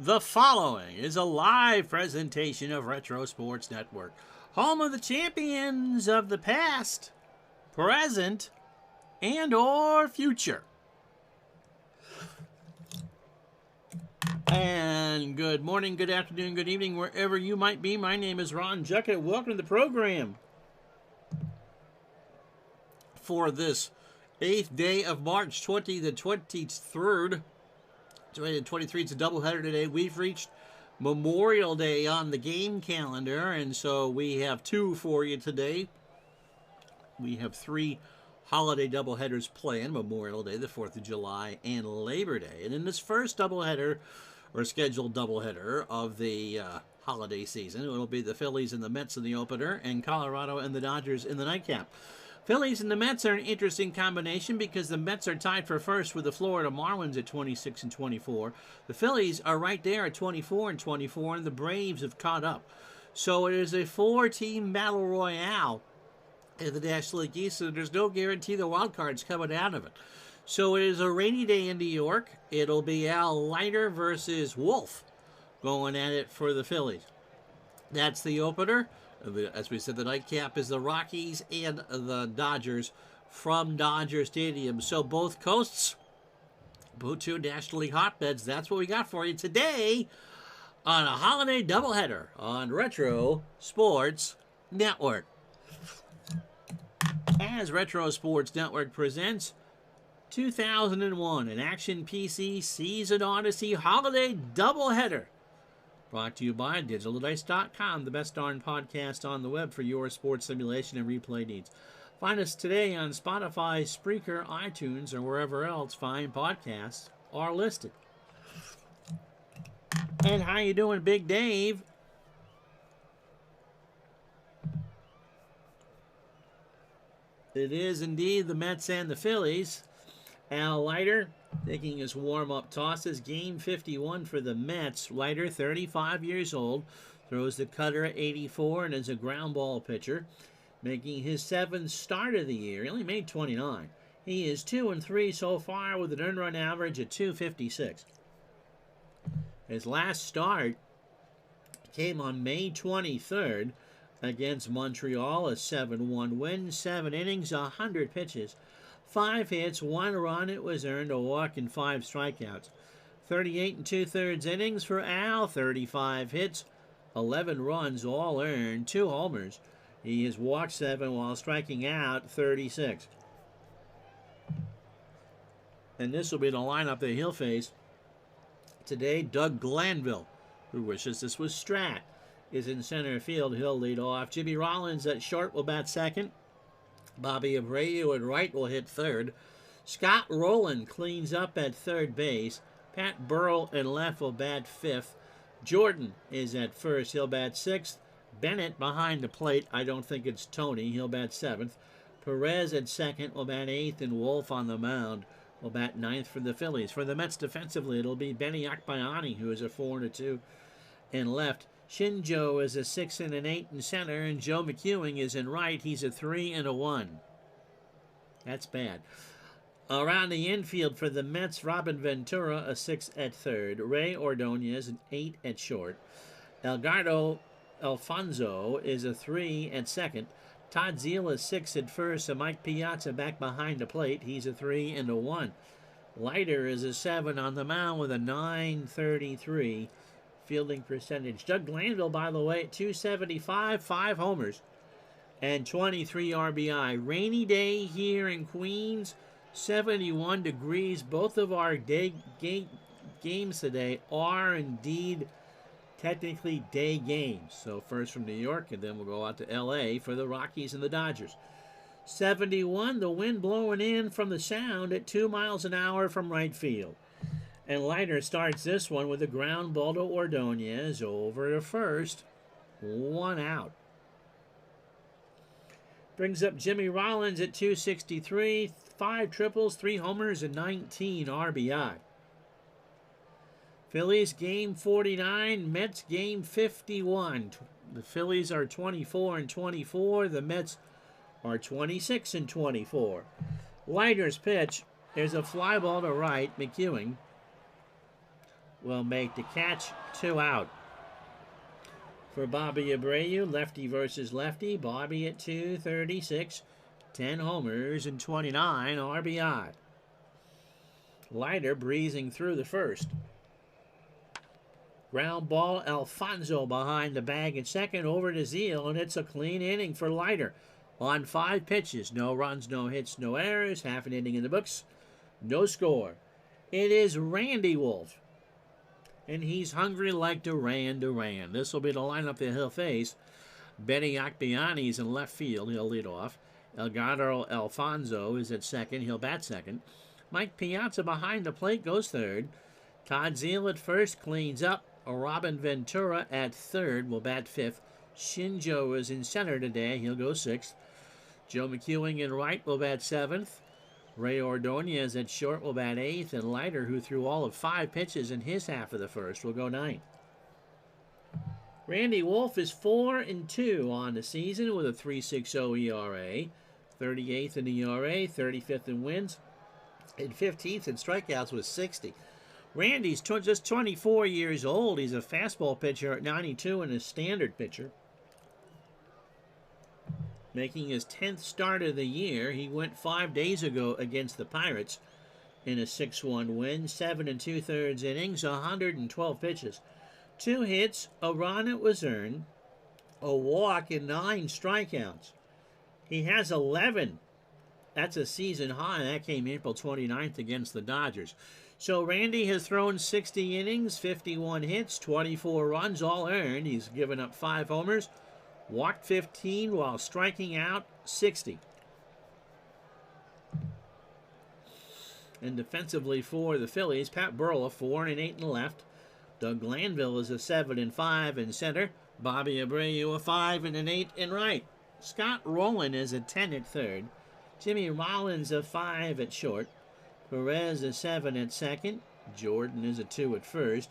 The following is a live presentation of Retro Sports Network, home of the champions of the past, present, and or future. And good morning, good afternoon, good evening, wherever you might be. My name is Ron Juckett. Welcome to the program for this 8th day of March 2023. 2023, it's a doubleheader today. We've reached Memorial Day on the game calendar, and so we have two for you today. We have three holiday doubleheaders planned: Memorial Day, the 4th of July, and Labor Day. And in this first doubleheader, or scheduled doubleheader of the holiday season, it'll be the Phillies and the Mets in the opener, and Colorado and the Dodgers in the nightcap. Phillies and the Mets are an interesting combination because the Mets are tied for first with the Florida Marlins at 26 and 24. The Phillies are right there at 24 and 24, and the Braves have caught up. So it is a four-team battle royale in the National League East, so there's no guarantee the wild card's coming out of it. So it is a rainy day in New York. It'll be Al Leiter versus Wolf going at it for the Phillies. That's the opener. As we said, the nightcap is the Rockies and the Dodgers from Dodger Stadium. So both coasts, both two National League hotbeds. That's what we got for you today on a holiday doubleheader on Retro Sports Network. As Retro Sports Network presents 2001, an Action PC Season Odyssey holiday doubleheader. Brought to you by DigitalDice.com, the best darn podcast on the web for your sports simulation and replay needs. Find us today on Spotify, Spreaker, iTunes, or wherever else fine podcasts are listed. And how you doing, Big Dave? It is indeed the Mets and the Phillies. Al Leiter taking his warm-up tosses. Game 51 for the Mets. Leiter, 35 years old, throws the cutter at 84 and is a ground ball pitcher, making his 7th start of the year. He only made 29. He is 2-3 so far with an earned run average of 256. His last start came on May 23rd against Montreal, a 7-1 win, 7 innings, 100 pitches. 5 hits, 1 run, it was earned, a walk, and 5 strikeouts. 38 2/3 innings for Al, 35 hits, 11 runs, all earned, 2 homers. He has walked 7 while striking out 36. And this will be the lineup that he'll face today. Doug Glanville, who wishes this was Strat, is in center field. He'll lead off. Jimmy Rollins at short will bat second. Bobby Abreu at right will hit third. Scott Rowland cleans up at third base. Pat Burrell at left will bat fifth. Jordan is at first. He'll bat sixth. Bennett behind the plate. I don't think it's Tony. He'll bat seventh. Perez at second will bat eighth, and Wolf on the mound will bat ninth for the Phillies. For the Mets defensively, it'll be Benny Akbayani, who is a 4-2 in left. Shinjo is a 6 and an 8 in center, and Joe McEwing is in right. He's a 3 and a 1. That's bad. Around the infield for the Mets, Robin Ventura, a 6 at third. Ray Ordonez, an 8 at short. Elgardo Alfonso is a 3 at second. Todd Zeile is 6 at first, and Mike Piazza back behind the plate. He's a 3 and a 1. Leiter is a 7 on the mound with a 933 fielding percentage. Doug Glanville, by the way, at 275, 5 homers, and 23 RBI. Rainy day here in Queens, 71 degrees. Both of our games today are indeed technically day games. So first from New York, and then we'll go out to L.A. for the Rockies and the Dodgers. 71, the wind blowing in from the sound at 2 miles an hour from right field. And Leiter starts this one with a ground ball to Ordonez over to first. 1 out. Brings up Jimmy Rollins at 263, 5 triples, 3 homers, and 19 RBI. Phillies game 49, Mets game 51. The Phillies are 24 and 24. The Mets are 26 and 24. Leiter's pitch. There's a fly ball to right. McEwing will make the catch. 2 out. For Bobby Abreu, lefty versus lefty. Bobby at 236, 10 homers and 29 RBI. Leiter breezing through the first. Ground ball, Alfonso behind the bag at second, over to Zeal, and it's a clean inning for Leiter. On 5 pitches, no runs, no hits, no errors, half an inning in the books, no score. It is Randy Wolf, and he's hungry like Duran Duran. This will be the lineup that he'll face. Benny Akbiani's in left field. He'll lead off. Elgato Alfonso is at second. He'll bat second. Mike Piazza behind the plate goes third. Todd Zeal at first cleans up. Robin Ventura at third will bat fifth. Shinjo is in center today. He'll go sixth. Joe McEwing in right will bat seventh. Ray Ordonez at short will bat eighth. And Leiter, who threw all of 5 pitches in his half of the first, will go ninth. Randy Wolf is 4-2 on the season with a 3.60 ERA. 38th in ERA, 35th in wins, and 15th in strikeouts with 60. Randy's just 24 years old. He's a fastball pitcher at 92 and a standard pitcher. Making his 10th start of the year. He went 5 days ago against the Pirates in a 6-1 win. 7 2/3 innings, 112 pitches. 2 hits, a run that was earned, a walk, and 9 strikeouts. He has 11. That's a season high. That came April 29th against the Dodgers. So Randy has thrown 60 innings, 51 hits, 24 runs, all earned. He's given up 5 homers, walked 15 while striking out 60. And defensively for the Phillies, Pat Burrell a 4 and 8 in the left. Doug Glanville is a 7 and 5 in center. Bobby Abreu a 5 and an 8 in right. Scott Rowland is a 10 at third. Jimmy Rollins a 5 at short. Perez a 7 at second. Jordan is a 2 at first.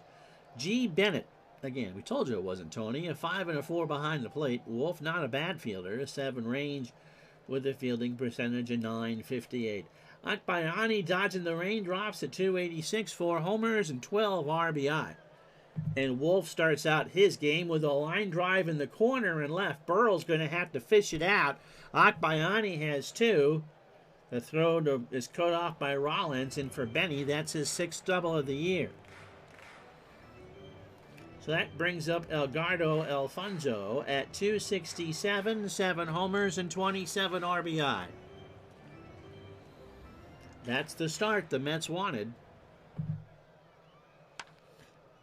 G. Bennett, again, we told you it wasn't Tony, a 5 and a 4 behind the plate. Wolf not a bad fielder, a 7 range with a fielding percentage of .958. Akbayani dodging the raindrops at 286, 4 homers and 12 RBI. And Wolf starts out his game with a line drive in the corner and left. Burrell's going to have to fish it out. Akbayani has 2. The throw is cut off by Rollins, and for Benny, that's his 6th double of the year. So that brings up Elgato Alfonso at 267, 7 homers and 27 RBI. That's the start the Mets wanted.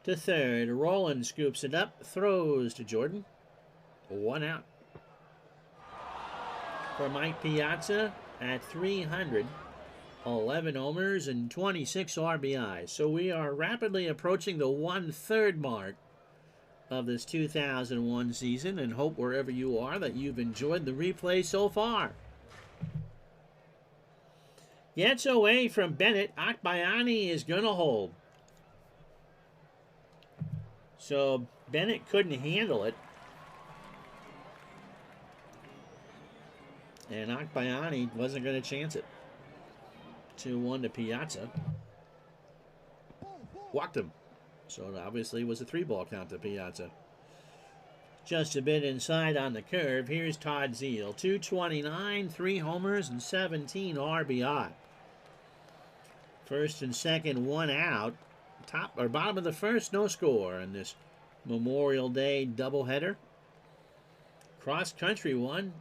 To third, Rollins scoops it up, throws to Jordan. 1 out. For Mike Piazza at 300, 11 homers and 26 RBI. So we are rapidly approaching the 1/3 mark of this 2001 season, and hope wherever you are that you've enjoyed the replay so far. Gets away from Bennett. Akbayani is going to hold. So Bennett couldn't handle it. And Akbayani wasn't going to chance it. 2-1 to Piazza. Walked him. So it obviously was a 3-ball count to Piazza. Just a bit inside on the curve. Here's Todd Zeal. 229, 3 homers, and 17 RBI. First and second, 1 out. Top or bottom of the first, no score in this Memorial Day doubleheader. Cross country one.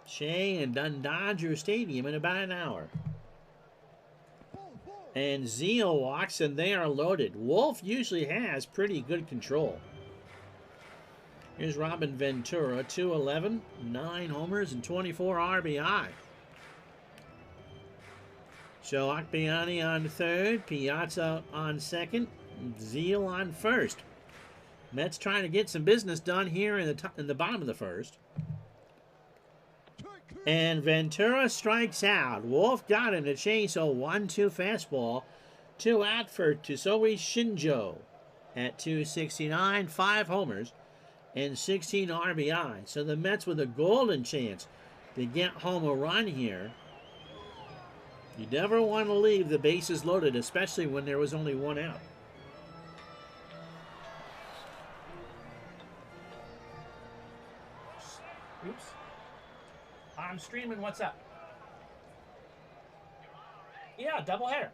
Shea and Dodger Stadium in about an hour. And Zeal walks, and they are loaded. Wolf usually has pretty good control. Here's Robin Ventura, 211, 9 homers, and 24 RBI. So Akbayani on third, Piazza on second, Zeal on first. Mets trying to get some business done here in the bottom of the first. And Ventura strikes out. Wolf got him to chase a 1-2 fastball. 2 out for Tusoi Shinjo at 269, 5 homers, and 16 RBI. So the Mets with a golden chance to get home a run here. You never want to leave the bases loaded, especially when there was only 1 out. streaming. What's up? Yeah, doubleheader.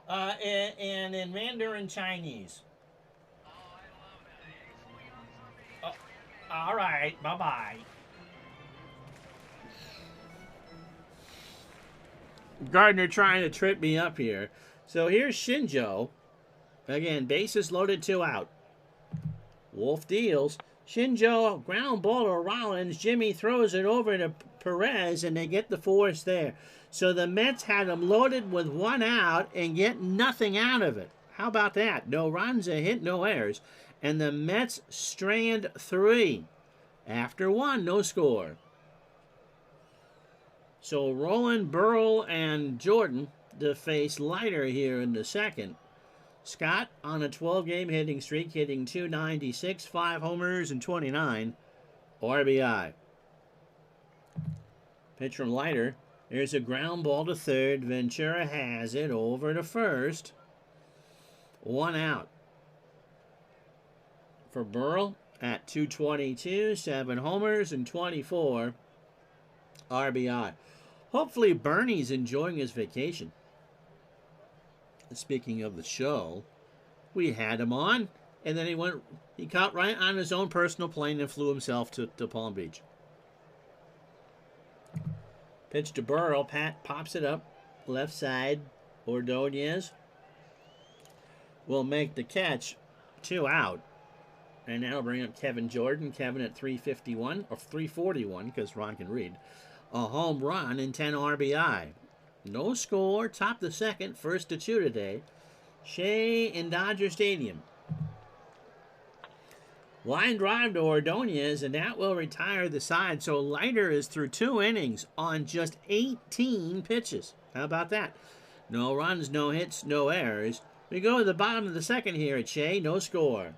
And in Mandarin Chinese. All right, bye-bye. Gardner trying to trip me up here. So here's Shinjo. Again, bases loaded, 2 out. Wolf deals. Shinjo, ground ball to Rollins. Jimmy throws it over to Perez, and they get the force there. So the Mets had them loaded with 1 out and get nothing out of it. How about that? No runs, a hit, no errors. And the Mets strand 3. After 1, no score. So Roland, Burrell, and Jordan to face Leiter here in the second. Scott on a 12-game hitting streak, hitting .296, 5 homers and 29 RBI. Pitch from Leiter. There's a ground ball to third. Ventura has it over to first. 1 out. For Burrell at .222, 7 homers and 24 RBI. Hopefully Bernie's enjoying his vacation. Speaking of the show, we had him on, and then he caught right on his own personal plane and flew himself to Palm Beach. Pitch to Burrell. Pat pops it up. Left side. Ordonez will make the catch. 2 out. And that'll bring up Kevin Jordan. Kevin at 351, or 341, because Ron can read. A home run and 10 RBI. No score. Top the second. 1st to 2 today. Shea in Dodger Stadium. Line drive to Ordonez, and that will retire the side. So Leiter is through 2 innings on just 18 pitches. How about that? No runs, no hits, no errors. We go to the bottom of the second here at Shea. No score.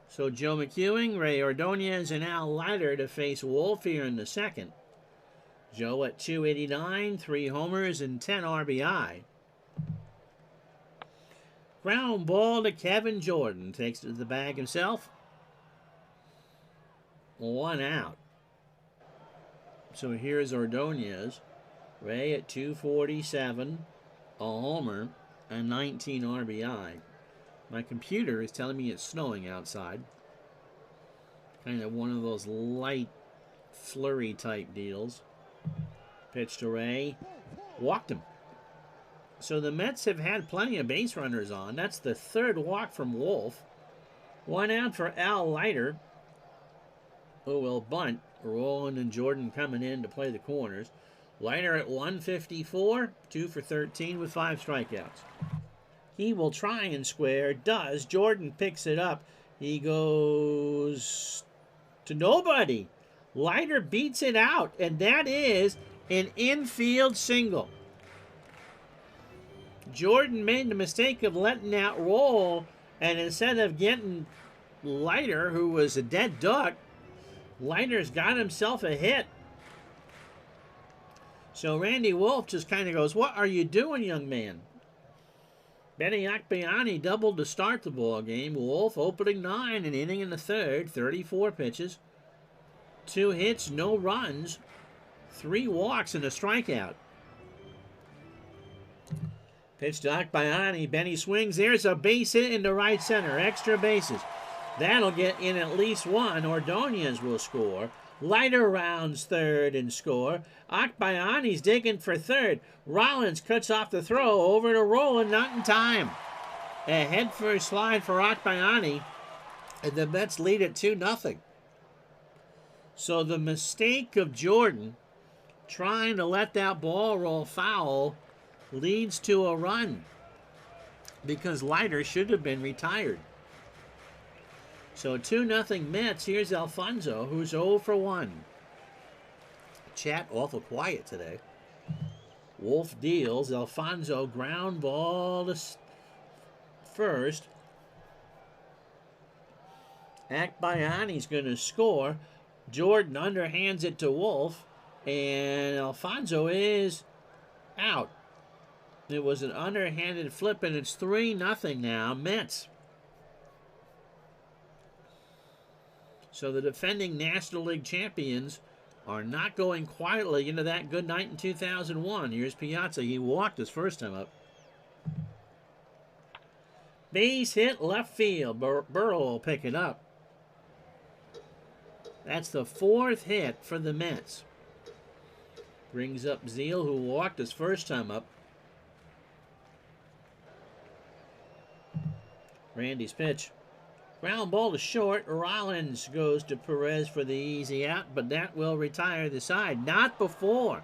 So Joe McEwing, Ray Ordonez, and Al Leiter to face Wolf here in the second. Joe at .289, 3 homers and 10 RBI. Ground ball to Kevin Jordan. Takes it to the bag himself. 1 out. So here's Ordonez. Ray at .247, a homer, and 19 RBI. My computer is telling me it's snowing outside. Kind of one of those light flurry type deals. Pitch to Ray. Walked him. So the Mets have had plenty of base runners on. That's the 3rd walk from Wolf. 1 out for Al Leiter, who will bunt. Roland and Jordan coming in to play the corners. Leiter at 154, 2 for 13 with 5 strikeouts. He will try and square. Does. Jordan picks it up. He goes to nobody. Leiter beats it out, and that is an infield single. Jordan made the mistake of letting that roll, and instead of getting Leiter, who was a dead duck, Leiter's got himself a hit. So Randy Wolf just kind of goes, "What are you doing, young man?" Benny Akbayani doubled to start the ball game. Wolf opening 9, an inning in the 3rd, 34 pitches. 2 hits, no runs, 3 walks, and a strikeout. Pitch to Akbayani. Benny swings. There's a base hit into right center. Extra bases. That'll get in at least 1. Ordonez will score. Leiter rounds 3rd and score. Akbayani's digging for 3rd. Rollins cuts off the throw over to Roland. Not in time. A head-first slide for Akbayani. And the Mets lead at 2-0. So the mistake of Jordan trying to let that ball roll foul leads to a run, because Leiter should have been retired. So 2-0 Mets. Here's Alfonso, who's 0 for 1. Chat awful quiet today. Wolf deals. Alfonso ground ball to first. Akbayani's going to score. Jordan underhands it to Wolf, and Alfonso is out. It was an underhanded flip, and it's 3-0 now, Mets. So the defending National League champions are not going quietly into that good night in 2001. Here's Piazza. He walked his first time up. Base hit left field. Burrow will pick it up. That's the 4th hit for the Mets. Brings up Zeal, who walked his first time up. Randy's pitch. Ground ball to short. Rollins goes to Perez for the easy out, but that will retire the side. Not before.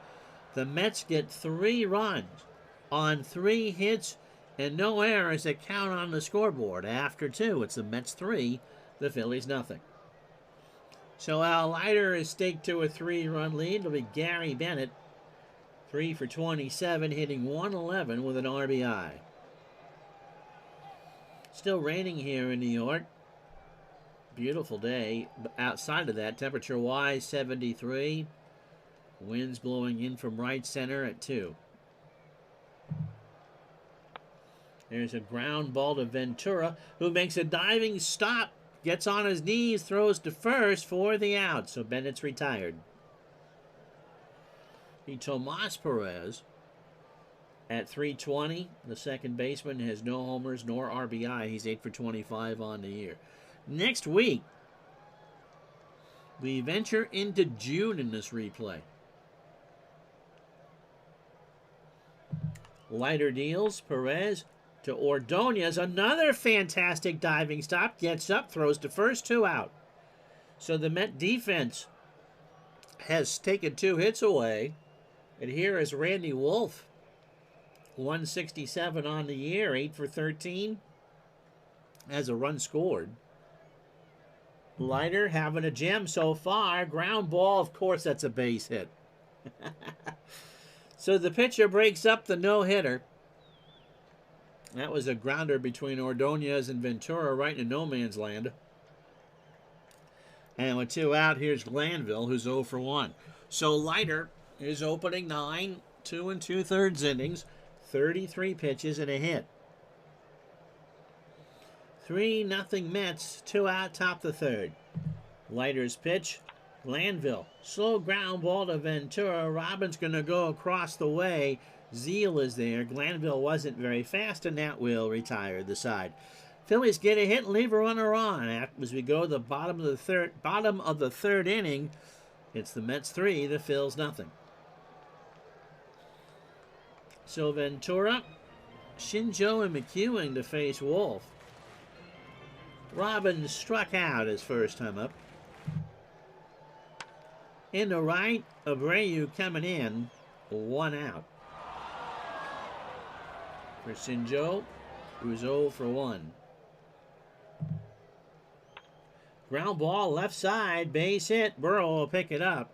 The Mets get 3 runs on 3 hits and no errors that count on the scoreboard. After 2, it's the Mets 3, the Phillies nothing. So Al Leiter is staked to a 3-run lead. It'll be Gary Bennett, 3 for 27, hitting 111 with an RBI. Still raining here in New York. Beautiful day. Outside of that, temperature-wise, 73. Winds blowing in from right center at 2. There's a ground ball to Ventura, who makes a diving stop, gets on his knees, throws to first for the out. So Bennett's retired. Tomas Perez at 320. The second baseman has no homers nor RBI. He's 8 for 25 on the year. Next week, we venture into June in this replay. Leiter deals. Perez to Ordonez. Another fantastic diving stop. Gets up, throws to first, 2 out. So the Met defense has taken 2 hits away. And here is Randy Wolf. 167 on the year, 8 for 13. Has a run scored. Leiter having a gem so far. Ground ball, of course, that's a base hit. So the pitcher breaks up the no-hitter. That was a grounder between Ordonez and Ventura right in no man's land. And with 2 out, here's Glanville, who's 0 for 1. So Leiter is opening 9, 2 2/3 innings, 33 pitches and a hit. 3-0 Mets, 2 out, top the 3rd. Leiter's pitch. Glanville, slow ground ball to Ventura. Robin's going to go across the way. Zeal is there. Glanville wasn't very fast, and that will retire the side. Phillies get a hit and leave a runner on. As we go to the bottom of the third inning, it's the Mets 3, the Phils nothing. So Ventura, Shinjo, and McEwing to face Wolf. Robbins struck out his first time up. In the right, Abreu coming in, 1 out. For Shinjo, who's 0 for 1. Ground ball left side, base hit. Burrow will pick it up.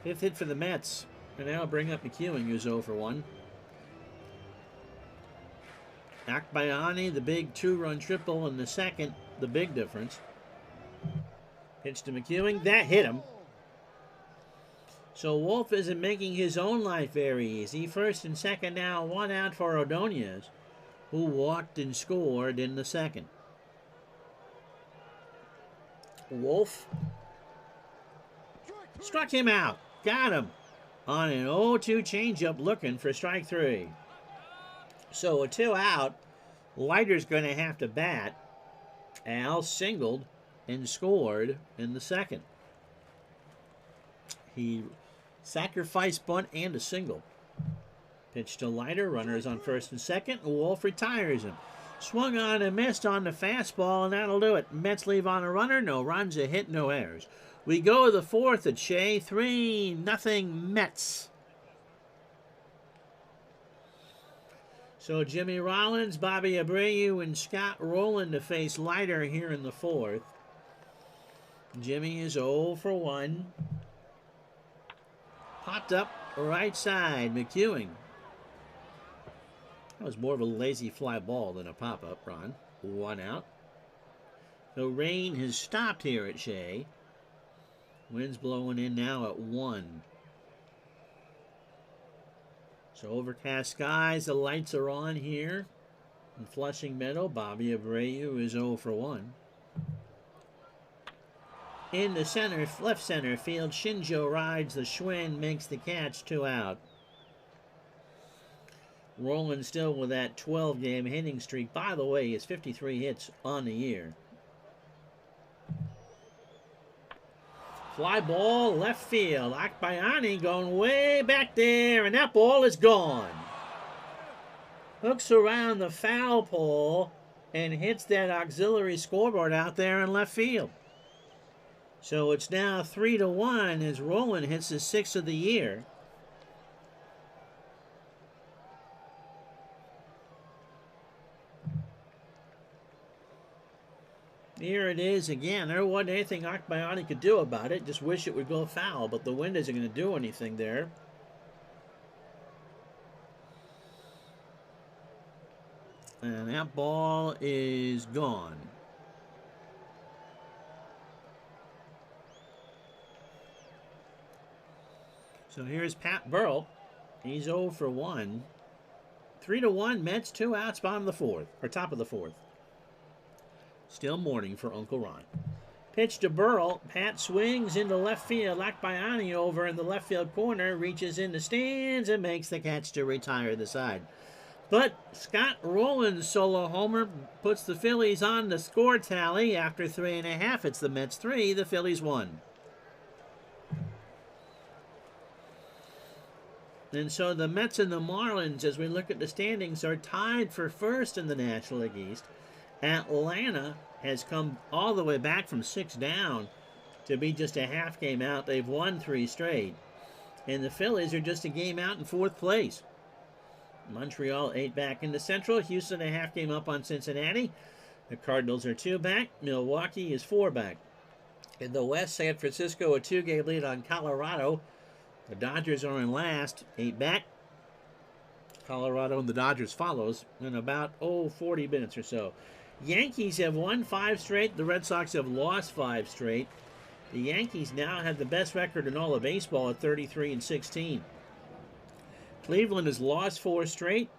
5th hit for the Mets. And now bring up McEwing, who's 0 for 1. Akbayani, the big 2-run triple in the second, the big difference. Pitch to McEwing, that hit him. So Wolf isn't making his own life very easy. First and second now, 1 out for Ordonez, who walked and scored in the second. Wolf struck him out, got him on an 0-2 changeup, looking for strike 3. So a 2 out. Leiter's going to have to bat. Al singled and scored in the second. He sacrificed bunt and a single. Pitch to Leiter. Runners on first and second. Wolf retires him. Swung on and missed on the fastball, and that'll do it. Mets leave on a runner. No runs, a hit, no errors. We go to the 4th at Shea. 3-0 Mets. So Jimmy Rollins, Bobby Abreu, and Scott Rowland to face Leiter here in the 4th. Jimmy is 0 for 1. Popped up right side, McEwing. That was more of a lazy fly ball than a pop-up, Ron. 1 out. The rain has stopped here at Shea. Wind's blowing in now at 1. So overcast skies, the lights are on here in Flushing Meadow. Bobby Abreu is 0 for 1. in the center, left center field. Shinjo rides the Schwinn, makes the catch, 2 out. Rolling still with that 12-game hitting streak. By the way, he has 53 hits on the year. Fly ball, left field. Akbayani going way back there, and that ball is gone. Hooks around the foul pole and hits that auxiliary scoreboard out there in left field. So it's now 3-1 as Roland hits his 6th of the year. Here it is again. There wasn't anything Akbayani could do about it. Just wish it would go foul, but the wind isn't going to do anything there. And that ball is gone. So here's Pat Burrell. He's 0 for 1. 3-1 Mets, 2 outs, bottom of the 4th, or top of the 4th. Still morning for Uncle Ron. Pitch to Burrell. Pat swings into left field. Akbayani over in the left field corner. Reaches in the stands and makes the catch to retire the side. But Scott Rowland's solo homer puts the Phillies on the score tally. After 3.5, it's the Mets 3, the Phillies 1. And so the Mets and the Marlins, as we look at the standings, are tied for first in the National League East. Atlanta has come all the way back from 6 down to be just a half game out. They've won 3 straight. And the Phillies are just a game out in 4th place. Montreal 8 back in the Central. Houston a half game up on Cincinnati. The Cardinals are 2 back. Milwaukee is 4 back. In the West, San Francisco a 2-game lead on Colorado. The Dodgers are in last, 8 back. Colorado and the Dodgers follows in about 40 minutes or so. Yankees have won 5 straight. The Red Sox have lost 5 straight. The Yankees now have the best record in all of baseball at 33-16. Cleveland has lost 4 straight.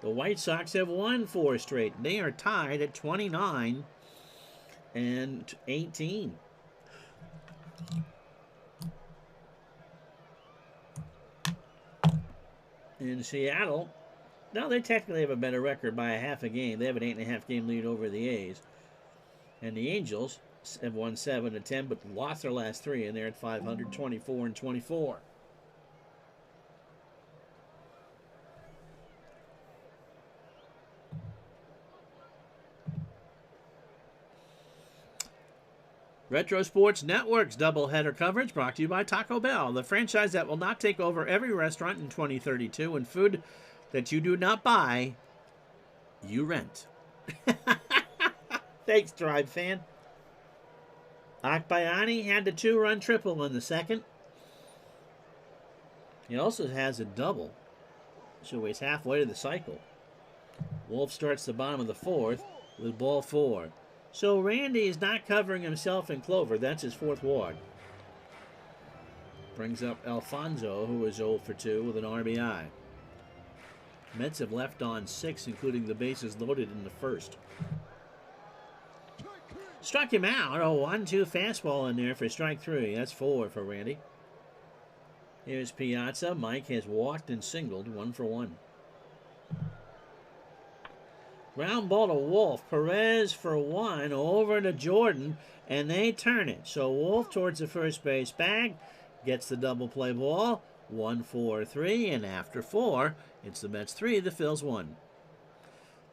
The White Sox have won 4 straight. They are tied at 29-18. In Seattle, now they technically have a better record by a half a game. They have an 8.5 game lead over the A's. And the Angels have won 7 of 10, but lost their last 3, and they're at 500, 24-24. Retro Sports Network's doubleheader coverage brought to you by Taco Bell, the franchise that will not take over every restaurant in 2032, and food that you do not buy, you rent. Thanks, Tribe fan. Akbayani had the 2-run triple in the 2nd. He also has a double, so he's halfway to the cycle. Wolf starts the bottom of the 4th with ball 4. So Randy is not covering himself in clover. That's his 4th walk. Brings up Alfonso, who is 0 for 2 with an RBI. Mets have left on 6, including the bases loaded in the 1st. Struck him out. 1-2 fastball in there for strike 3. That's 4 for Randy. Here's Piazza. Mike has walked and singled, 1 for 1. Ground ball to Wolf. Perez for 1 over to Jordan, and they turn it. So Wolf towards the first base bag, gets the double play ball. 1-4-3, and after 4, it's the Mets 3, the Phils 1.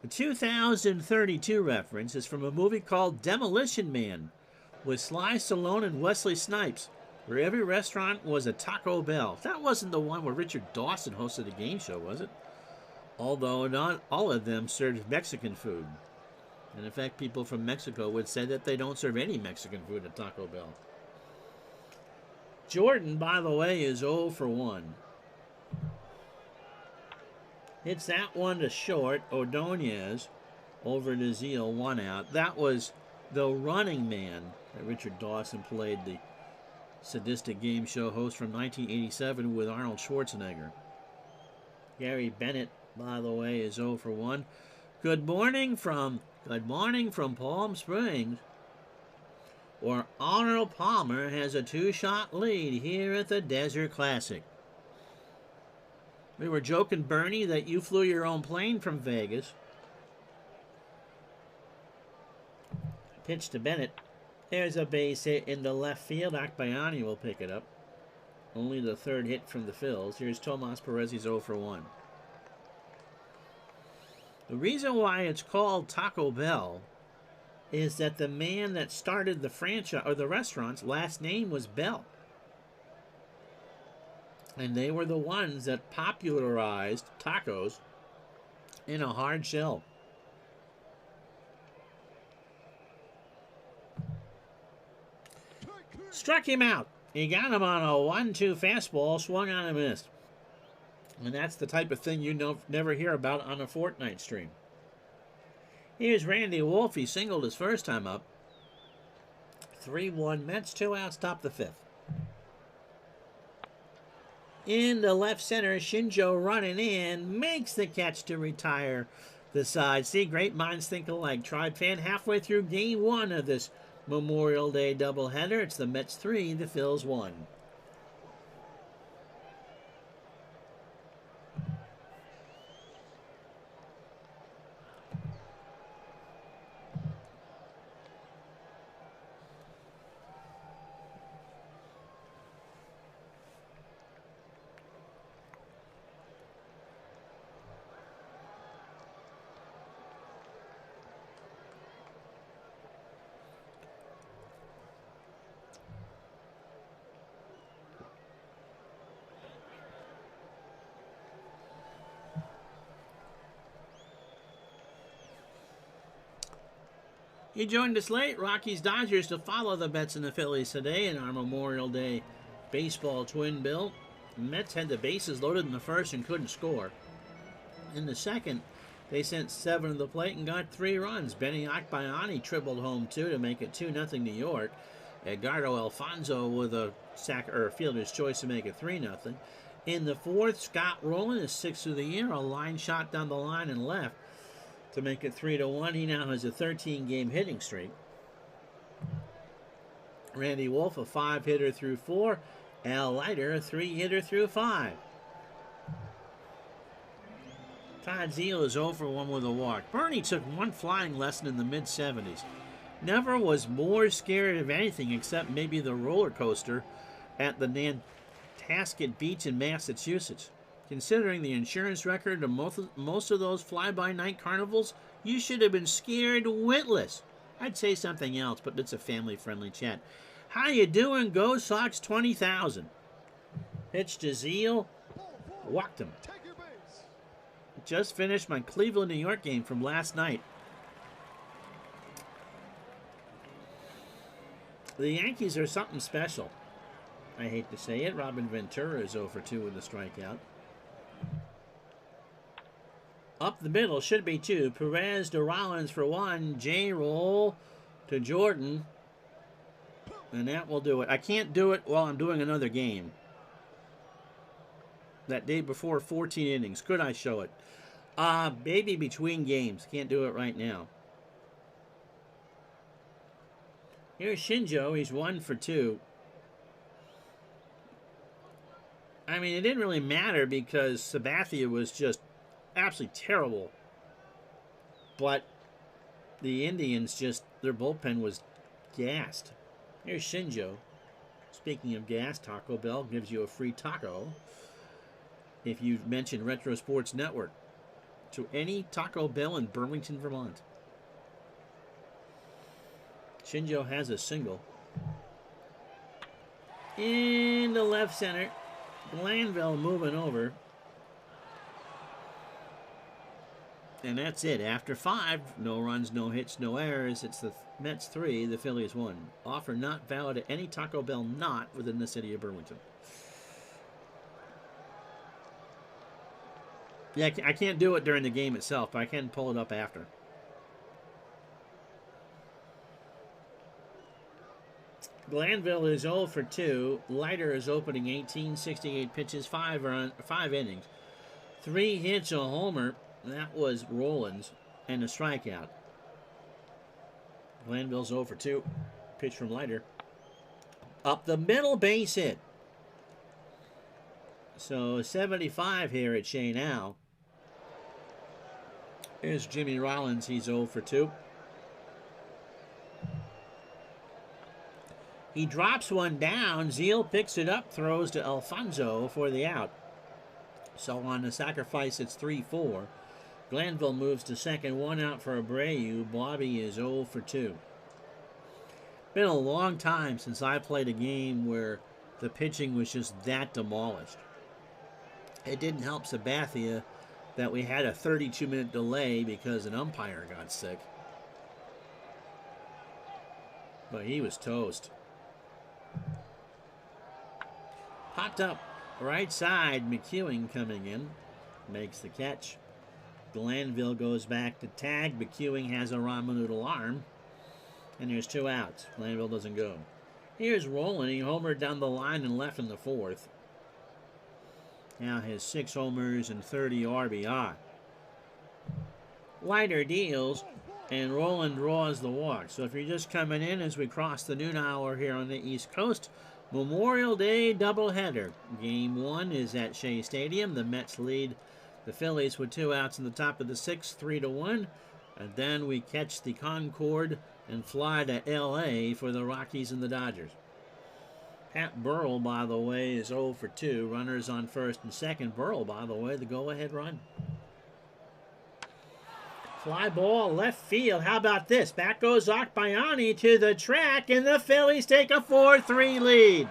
The 2032 reference is from a movie called Demolition Man with Sly Stallone and Wesley Snipes, where every restaurant was a Taco Bell. That wasn't the one where Richard Dawson hosted a game show, was it? Although not all of them served Mexican food. And in fact, people from Mexico would say that they don't serve any Mexican food at Taco Bell. Jordan, by the way, is 0 for 1. Hits that one to short. Ordonez over to Zeal, 1 out. That was the Running Man that Richard Dawson played, the sadistic game show host from 1987 with Arnold Schwarzenegger. Gary Bennett, by the way, is 0 for 1. Good morning from Palm Springs. or Arnold Palmer has a 2-shot lead here at the Desert Classic. We were joking, Bernie, that you flew your own plane from Vegas. Pitch to Bennett. There's a base hit in the left field. Akbayani will pick it up. Only the third hit from the Phils. Here's Tomas Perez. He's 0 for 1. The reason why it's called Taco Bell is that the man that started the franchise, or the restaurant's last name was Bell. And they were the ones that popularized tacos in a hard shell. Struck him out. He got him on a 1-2 fastball, swung on and missed. And that's the type of thing you never hear about on a Fortnite stream. Here's Randy Wolf. He singled his first time up. 3-1 Mets, 2 outs, top the 5th. In the left center, Shinjo running in, makes the catch to retire the side. See, great minds think alike. Tribe fan, halfway through game 1 of this Memorial Day doubleheader. It's the Mets 3, the Phils 1. You joined us late. Rockies Dodgers to follow the Mets and the Phillies today in our Memorial Day baseball twin bill. The Mets had the bases loaded in the first and couldn't score. In the second, they sent 7 to the plate and got 3 runs. Benny Akbayani tripled home 2 to make it 2-0 New York. Edgardo Alfonso with a fielder's choice to make it 3-0. In the fourth, Scott Rowland is 6th of the year, a line shot down the line and left to make it 3-1. He now has a 13-game hitting streak. Randy Wolf, a 5-hitter through 4. Al Leiter, a 3-hitter through 5. Todd Zeile is 0 for 1 with a walk. Bernie took one flying lesson in the mid-70s. Never was more scared of anything except maybe the roller coaster at the Nantasket Beach in Massachusetts. Considering the insurance record of most of those fly-by-night carnivals, you should have been scared witless. I'd say something else, but it's a family-friendly chat. How you doing? Go Sox 20,000. Pitch to Zeile. Walked him. Just finished my Cleveland, New York game from last night. The Yankees are something special. I hate to say it. Robin Ventura is 0 for 2 with a strikeout. Up the middle, should be 2. Perez to Rollins for 1. J-roll to Jordan. And that will do it. I can't do it while I'm doing another game. That day before, 14 innings. Could I show it? Maybe between games. Can't do it right now. Here's Shinjo. He's 1 for 2. I mean, it didn't really matter because Sabathia was just absolutely terrible. But the Indians their bullpen was gassed. Here's Shinjo. Speaking of gas, Taco Bell gives you a free taco if you mention Retro Sports Network to any Taco Bell in Burlington, Vermont. Shinjo has a single. In the left center, Glanville moving over. And that's it. After 5, no runs, no hits, no errors. It's the Mets 3, the Phillies 1. Offer not valid at any Taco Bell not within the city of Burlington. Yeah, I can't do it during the game itself, but I can pull it up after. Glanville is 0 for 2. Leiter is opening 18, 68 pitches, 5 innings. 3 hits, a homer. That was Rollins, and a strikeout. Glanville's 0 for 2. Pitch from Leiter. Up the middle, base hit. So 75 here at Shea now. Here's Jimmy Rollins. He's 0 for 2. He drops one down. Zeal picks it up, throws to Alfonso for the out. So on the sacrifice, it's 3-4. Glanville moves to second, 1 out for Abreu. Bobby is 0 for 2. Been a long time since I played a game where the pitching was just that demolished. It didn't help Sabathia that we had a 32-minute delay because an umpire got sick. But he was toast. Popped up right side. McEwing coming in. Makes the catch. Glanville goes back to tag. McEwing has a Ramanoodle arm. And there's 2 outs. Glanville doesn't go. Here's Roland. He homered down the line and left in the 4th. Now his 6 homers and 30 RBI. Leiter deals, and Roland draws the walk. So if you're just coming in as we cross the noon hour here on the East Coast, Memorial Day doubleheader. Game 1 is at Shea Stadium. The Mets lead the Phillies with 2 outs in the top of the 6th, 3-1. And then we catch the Concorde and fly to L.A. for the Rockies and the Dodgers. Pat Burrell, by the way, is 0 for 2. Runners on first and second. Burrell, by the way, the go-ahead run. Fly ball left field. How about this? Back goes Akbayani to the track, and the Phillies take a 4-3 lead.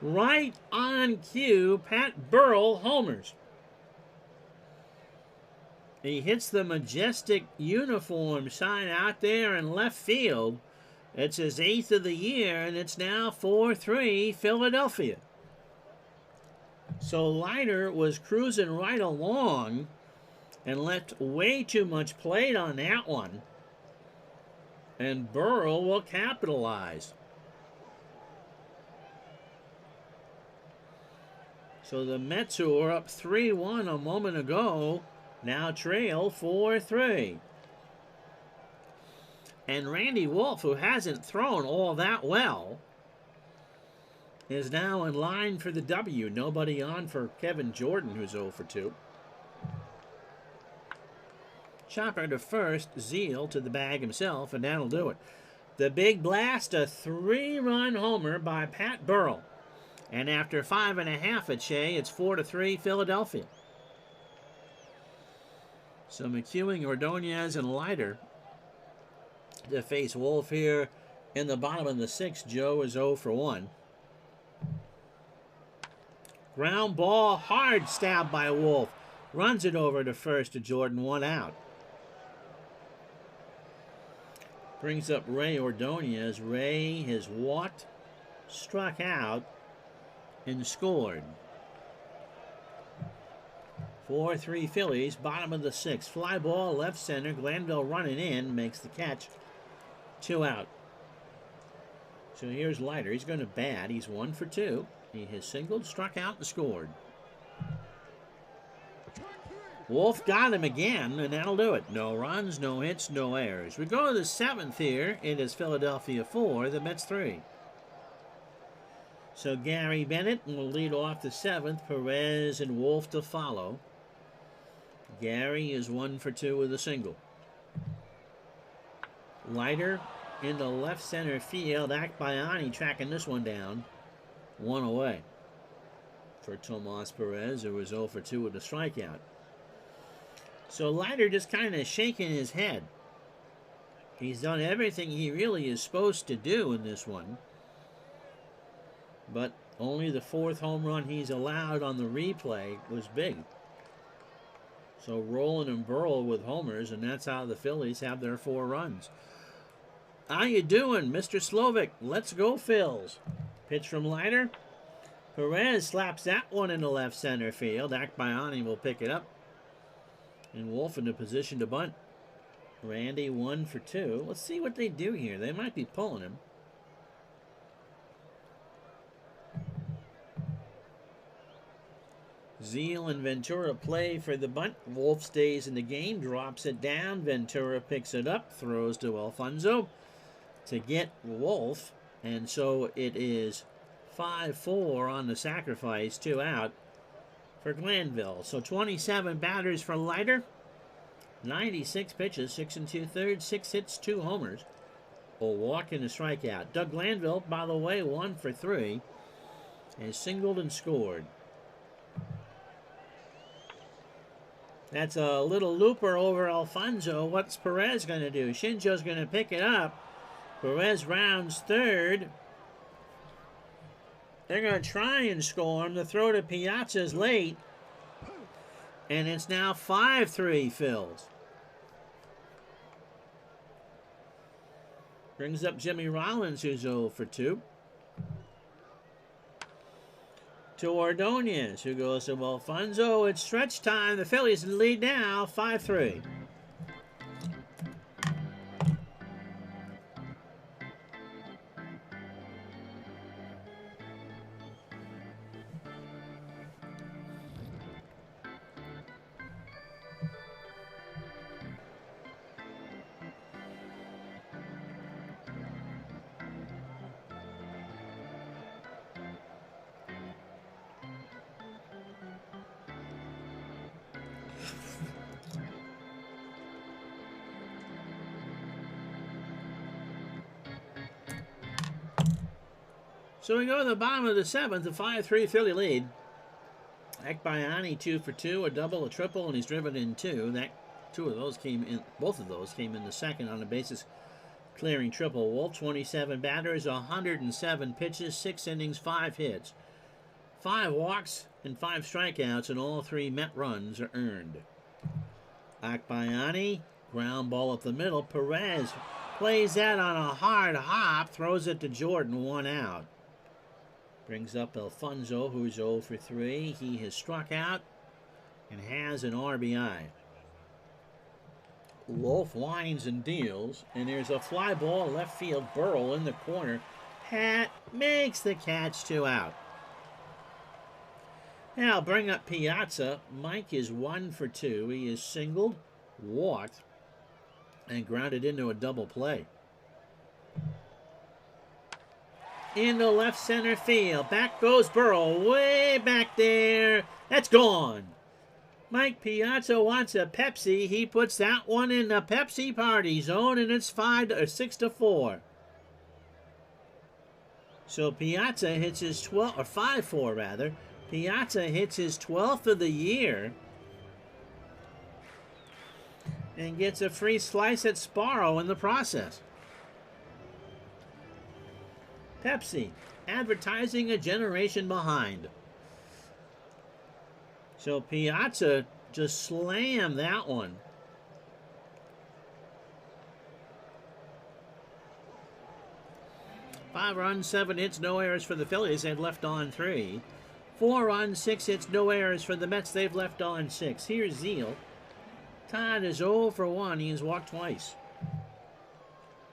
Right on cue, Pat Burrell homers. He hits the majestic uniform sign out there in left field. It's his 8th of the year, and it's now 4-3 Philadelphia. So Leiter was cruising right along and left way too much plate on that one. And Burrell will capitalize. So the Mets, who were up 3-1 a moment ago, now trail 4-3. And Randy Wolf, who hasn't thrown all that well, is now in line for the W. Nobody on for Kevin Jordan, who's 0 for 2. Chopper to first, Zeal to the bag himself, and that'll do it. The big blast, a 3-run homer by Pat Burrell. And after 5.5 at Shea, it's 4-3 Philadelphia. So McEwing, Ordonez, and Leiter to face Wolf here in the bottom of the 6th. Joe is 0 for 1. Ground ball, hard stab by Wolf. Runs it over to first to Jordan, 1 out. Brings up Ray Ordonez. Ray has walked, struck out, and scored. 4-3 Phillies, bottom of the 6th. Fly ball, left center. Glanville running in, makes the catch. 2 out. So here's Leiter. He's going to bat. He's 1 for 2. He has singled, struck out, and scored. Wolf got him again, and that'll do it. No runs, no hits, no errors. We go to the 7th here. It is Philadelphia 4, the Mets 3. So Gary Bennett will lead off the 7th. Perez and Wolf to follow. Gary is 1 for 2 with a single. Leiter into left center field. Akbayani tracking this one down. 1 away for Tomas Perez, who was 0 for 2 with a strikeout. So Leiter just kind of shaking his head. He's done everything he really is supposed to do in this one. But only the 4th home run he's allowed on the replay was big. So Roland and Burrell with homers, and that's how the Phillies have their 4 runs. How you doing, Mr. Slovic? Let's go, Phils. Pitch from Leiter. Perez slaps that one into left center field. Akbayani will pick it up. And Wolf in a position to bunt. Randy 1 for 2. Let's see what they do here. They might be pulling him. Zeal and Ventura play for the bunt. Wolf stays in the game, drops it down. Ventura picks it up, throws to Alfonso. to get Wolf. And so it is 5-4 on the sacrifice, 2 out for Glanville. So 27 batters for Leiter. 96 pitches, 6 2/3, 6 hits, 2 homers. A walk and a strikeout. Doug Glanville, by the way, 1 for 3. And singled and scored. That's a little looper over Alfonso. What's Perez going to do? Shinjo's going to pick it up. Perez rounds third. They're going to try and score him. The throw to Piazza's late. And it's now 5-3 Phils. Brings up Jimmy Rollins, who's 0 for 2. To Ordonez, who goes to Alfonso. It's stretch time. The Phillies in the lead now, 5-3. So we go to the bottom of the 7th, a 5-3 Philly lead. Ekbayani 2 for 2, a double, a triple, and he's driven in 2. Both of those came in the second on a basis clearing triple. Wolf, 27 batters, 107 pitches, 6 innings, 5 hits, 5 walks, and 5 strikeouts, and all 3 Met runs are earned. Ekbayani, ground ball up the middle. Perez plays that on a hard hop, throws it to Jordan, 1 out. Brings up Alfonso, who's 0 for 3. He has struck out and has an RBI. Wolf winds and deals, and there's a fly ball left field. Burrell in the corner. Pat makes the catch, 2 out. Now bring up Piazza. Mike is 1 for 2. He is singled, walked, and grounded into a double play. Into left center field. Back goes Burrell. Way back there. That's gone. Mike Piazza wants a Pepsi. He puts that one in the Pepsi party zone, and it's 6-4. So Piazza hits his 12th, or 5-4 rather. Piazza hits his 12th of the year and gets a free slice at Sparrow in the process. Pepsi, advertising a generation behind. So Piazza just slammed that one. Five runs, 7 hits, no errors for the Phillies. They've left on 3. 4 runs, 6 hits, no errors for the Mets. They've left on 6. Here's Zeal. Todd is 0 for 1. He has walked twice.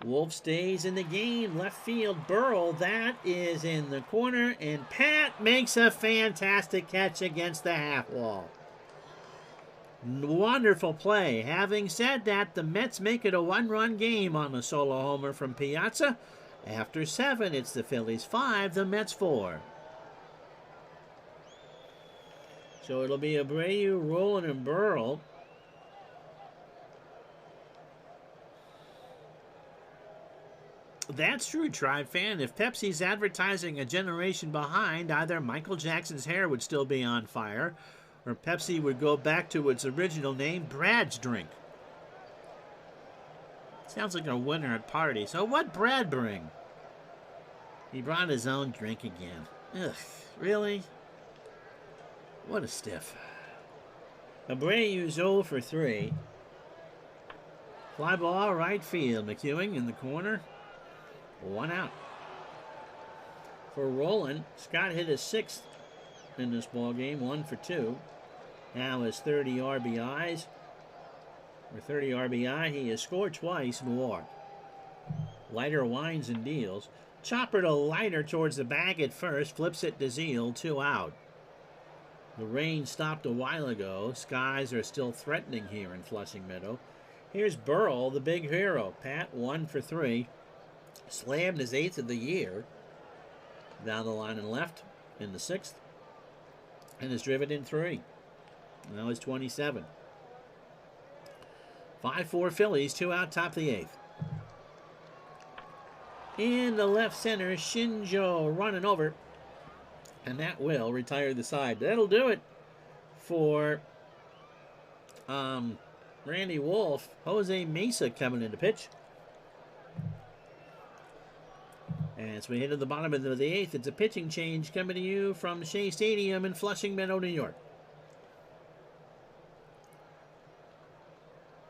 Wolf stays in the game. Left field, Burrell. That is in the corner. And Pat makes a fantastic catch against the half wall. Wonderful play. Having said that, the Mets make it a 1-run game on the solo homer from Piazza. After 7, it's the Phillies 5, the Mets 4. So it'll be Abreu, Rowland, and Burrell. That's true, Tribe fan. If Pepsi's advertising a generation behind, either Michael Jackson's hair would still be on fire, or Pepsi would go back to its original name, Brad's Drink. Sounds like a winner at parties. So what'd Brad bring? He brought his own drink again. Ugh, really? What a stiff. Abreu's 0 for 3. Fly ball right field. McEwing in the corner. 1 out. For Rowland, Scott hit his 6th in this ball game, 1 for 2. Now his 30 RBIs. For 30 RBI, he has scored twice and walked. Leiter winds and deals. Chopper to Leiter towards the bag at first. Flips it to Zeal, 2 out. The rain stopped a while ago. Skies are still threatening here in Flushing Meadow. Here's Burrell, the big hero. Pat, 1 for 3. Slammed his 8th of the year. Down the line and left in the 6th. And has driven in 3. Now he's 27. 5-4 Phillies, 2 out, top of the 8th. In the left center, Shinjo running over. And that will retire the side. That'll do it for Randy Wolf. Jose Mesa coming in to pitch. As we hit to the bottom of the 8th, it's a pitching change coming to you from Shea Stadium in Flushing Meadow, New York.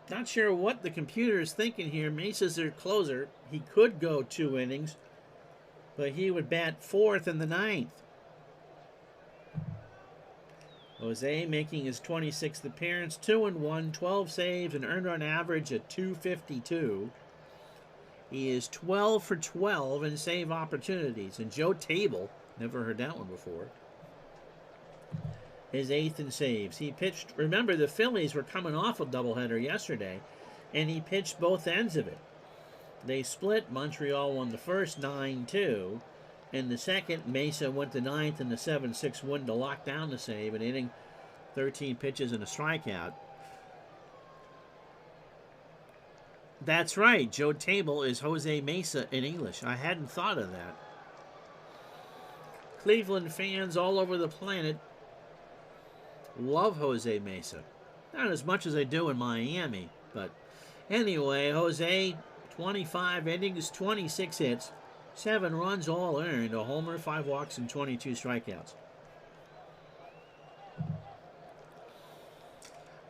Not sure what the computer is thinking here. Mesa's their closer. He could go 2 innings, but he would bat 4th in the 9th. Jose making his 26th appearance, 2-1, 12 saves, an earned run average at .252. He is 12 for 12 in save opportunities. And Joe Table, never heard that one before, his 8th in saves. He pitched, remember the Phillies were coming off a doubleheader yesterday, and he pitched both ends of it. They split. Montreal won the first 9-2. In the second, Mesa went to 9th in the 7-6 win to lock down the save, and hitting 13 pitches and a strikeout. That's right. Joe Table is Jose Mesa in English. I hadn't thought of that. Cleveland fans all over the planet love Jose Mesa. Not as much as they do in Miami, but anyway, Jose, 25 innings, 26 hits, 7 runs all earned, a homer, 5 walks, and 22 strikeouts.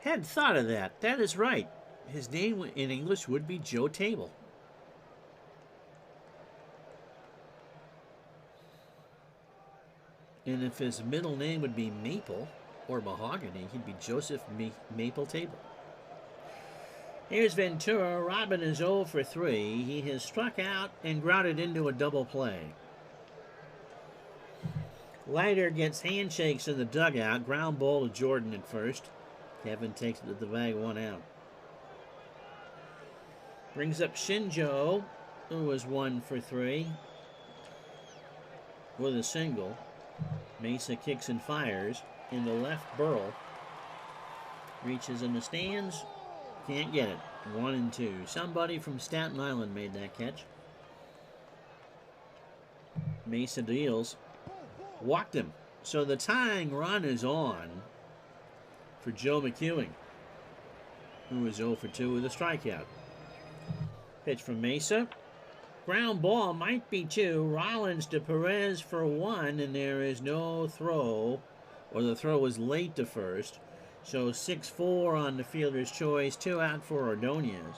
Hadn't thought of that. That is right. His name in English would be Joe Table. And if his middle name would be Maple or Mahogany, he'd be Joseph Maple Table. Here's Ventura. Robin is 0 for 3. He has struck out and grounded into a double play. Leiter gets handshakes in the dugout. Ground ball to Jordan at first. Kevin takes it to the bag, 1 out. Brings up Shinjo, who was 1 for 3 with a single. Mesa kicks and fires. In the left, Burl reaches in the stands. Can't get it. 1-2. Somebody from Staten Island made that catch. Mesa deals. Walked him. So the tying run is on for Joe McEwing, who was 0 for 2 with a strikeout. Pitch from Mesa. Ground ball might be 2. Rollins to Perez for 1, and there is no throw, or the throw was late to first. So 6-4 on the fielder's choice. 2 out for Ordonez.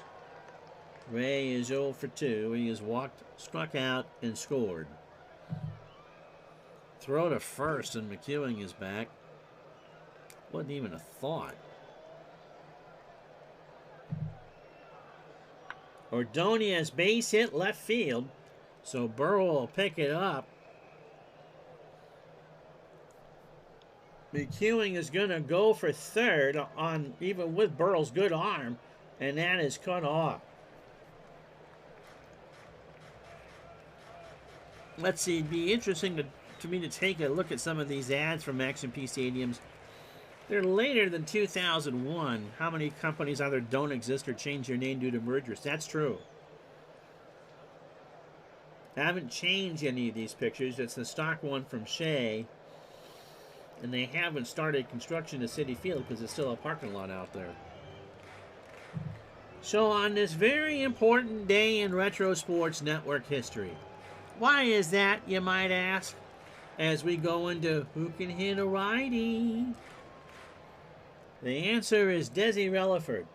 Ray is 0 for 2. He has walked, struck out, and scored. Throw to first, and McEwing is back. Wasn't even a thought. Ordonez base hit left field, so Burrow will pick it up. McEwing is going to go for third on, even with Burrow's good arm, and that is cut off. Let's see, it'd be interesting to me to take a look at some of these ads from Max and P Stadiums. They're later than 2001. How many companies either don't exist or change their name due to mergers? That's true. I haven't changed any of these pictures. It's the stock one from Shea. And they haven't started construction of Citi Field because it's still a parking lot out there. So on this very important day in Retro Sports Network history, why is that, you might ask, as we go into Who Can Hit a Righty? The answer is Desi Relaford.